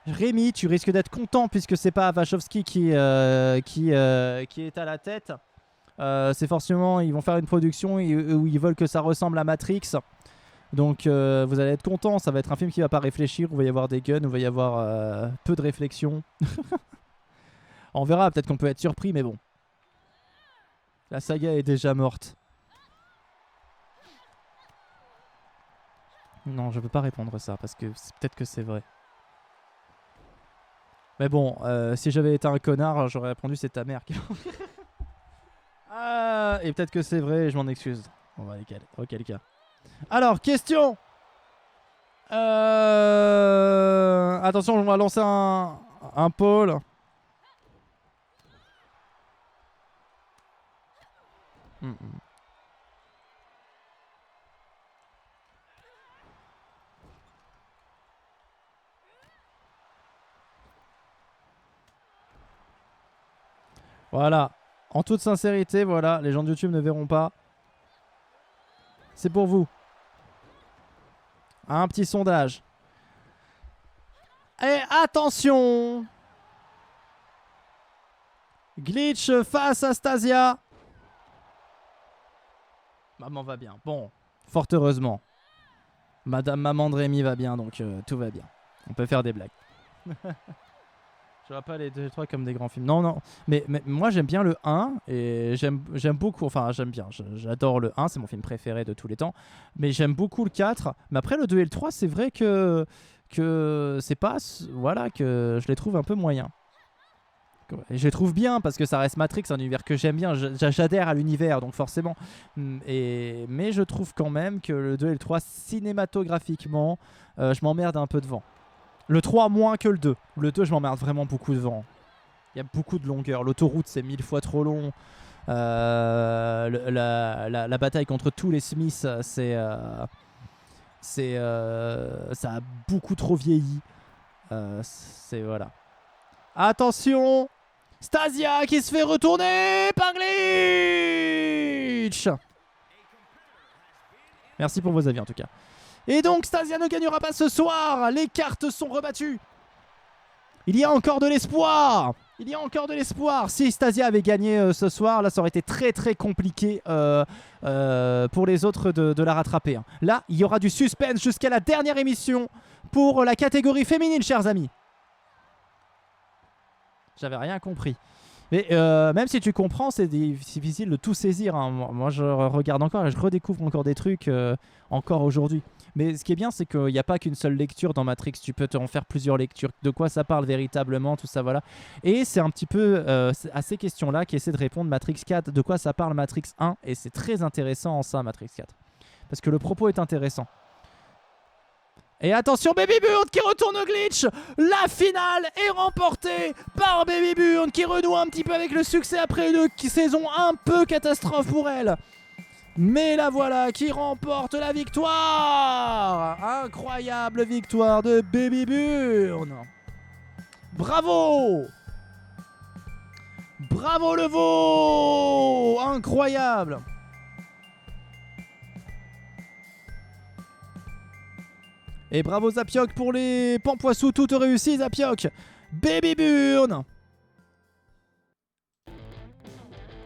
Rémi, tu risques d'être content puisque c'est pas Wachowski qui est à la tête. C'est forcément, ils vont faire une production où ils veulent que ça ressemble à Matrix. Donc vous allez être content, ça va être un film qui va pas réfléchir, où il va y avoir des guns, où il va y avoir peu de réflexion. On verra, peut-être qu'on peut être surpris, mais bon. La saga est déjà morte. Non, je peux pas répondre ça, parce que peut-être que c'est vrai. Mais bon, si j'avais été un connard, j'aurais répondu c'est ta mère qui... Ah, et peut-être que c'est vrai, je m'en excuse. On va auquel cas. Alors, question. Attention, on va lancer un poll. Voilà. En toute sincérité, voilà, les gens de YouTube ne verront pas. C'est pour vous. Un petit sondage. Et attention! Glitch face à Stasia. Maman va bien. Bon, fort heureusement. Madame Maman de Rémi va bien, donc tout va bien. On peut faire des blagues. Je vois pas les 2 et 3 comme des grands films. Non, non. Mais moi, j'aime bien le 1. Et j'aime beaucoup. Enfin, j'aime bien. J'adore le 1. C'est mon film préféré de tous les temps. Mais j'aime beaucoup le 4. Mais après, le 2 et le 3, c'est vrai que c'est pas... Voilà, que je les trouve un peu moyens. Et je les trouve bien parce que ça reste Matrix, un univers que j'aime bien. J'adhère à l'univers, donc forcément. Mais je trouve quand même que le 2 et le 3, cinématographiquement, je m'emmerde un peu devant. Le 3 moins que le 2. Le 2, je m'emmerde vraiment beaucoup devant. Il y a beaucoup de longueur. L'autoroute, c'est 1000 fois trop long. La bataille contre tous les Smiths, ça a beaucoup trop vieilli. Voilà. Attention! Stasia qui se fait retourner par Glitch! Merci pour vos avis en tout cas. Et donc Stasia ne gagnera pas ce soir. Les cartes sont rebattues. Il y a encore de l'espoir. Il y a encore de l'espoir. Si Stasia avait gagné ce soir, là ça aurait été très très compliqué pour les autres de la rattraper. Là, il y aura du suspense jusqu'à la dernière émission pour la catégorie féminine, chers amis. J'avais rien compris. Mais même si tu comprends, c'est difficile de tout saisir. Hein. Moi, je regarde encore et je redécouvre encore des trucs encore aujourd'hui. Mais ce qui est bien, c'est qu'il n'y a pas qu'une seule lecture dans Matrix. Tu peux en faire plusieurs lectures. De quoi ça parle véritablement, tout ça, voilà. Et c'est un petit peu à ces questions-là qu'essaie de répondre Matrix 4. De quoi ça parle Matrix 1. Et c'est très intéressant en ça, Matrix 4. Parce que le propos est intéressant. Et attention, Baby Burn qui retourne au glitch. La finale est remportée par Baby Burn qui renoue un petit peu avec le succès après une saison un peu catastrophe pour elle. Mais la voilà qui remporte la victoire. Incroyable victoire de Baby Burn. Bravo. Bravo le veau. Incroyable. Et bravo Zapioc pour les Pampoissous, toute réussie Zapioc. Baby Burn.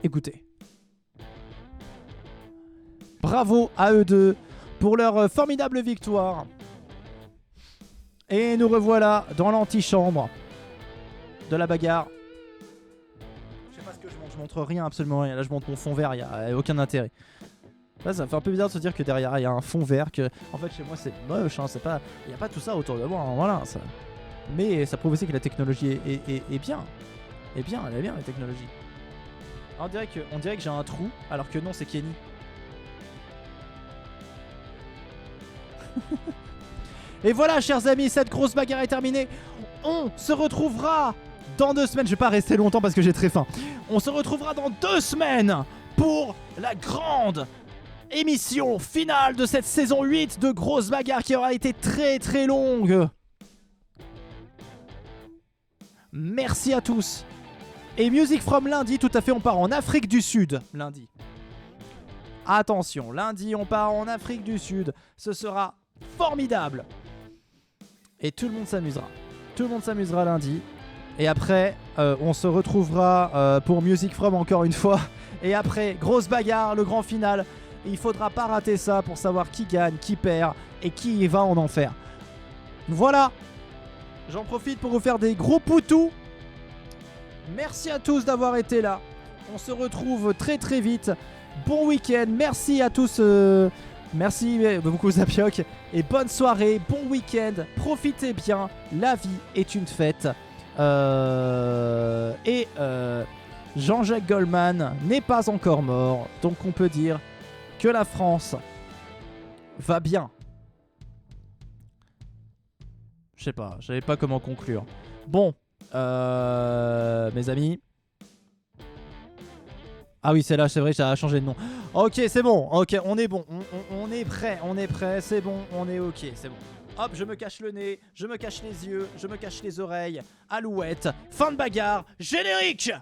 Écoutez. Bravo à eux deux pour leur formidable victoire. Et nous revoilà dans l'antichambre de la bagarre. Je sais pas ce que je montre rien, absolument rien. Là je montre mon fond vert, il n'y a aucun intérêt. Là ça fait un peu bizarre de se dire que derrière il y a un fond vert, que en fait chez moi c'est moche, hein, il n'y a pas tout ça autour de moi, hein, voilà. Ça... Mais ça prouve aussi que la technologie est bien. Elle est bien la technologie. On dirait que j'ai un trou, alors que non c'est Kenny. Et voilà chers amis, cette grosse bagarre est terminée. On se retrouvera dans 2 semaines. Je vais pas rester longtemps parce que j'ai très faim. On se retrouvera dans 2 semaines pour la grande émission finale de cette saison 8 de Grosse Bagarre qui aura été très très longue. Merci à tous. Et Music from lundi, tout à fait, on part en Afrique du Sud lundi. Attention, lundi on part en Afrique du Sud. Ce sera formidable. Et tout le monde s'amusera. Tout le monde s'amusera lundi. Et après, on se retrouvera pour Music from encore une fois. Et après, Grosse Bagarre, le grand final. Il faudra pas rater ça pour savoir qui gagne, qui perd et qui va en enfer. Voilà. J'en profite pour vous faire des gros poutous. Merci à tous d'avoir été là. On se retrouve très très vite. Bon week-end. Merci à tous. Merci beaucoup Zapioc. Et bonne soirée, bon week-end. Profitez bien. La vie est une fête. Jean-Jacques Goldman n'est pas encore mort. Donc on peut dire que la France va bien. Je sais pas, je savais pas comment conclure. Bon, mes amis. Ah oui, c'est là, c'est vrai, ça a changé de nom. Ok, c'est bon, ok, on est bon. On est prêt, c'est bon, on est ok, c'est bon. Hop, je me cache le nez, je me cache les yeux, je me cache les oreilles. Alouette, fin de bagarre, générique!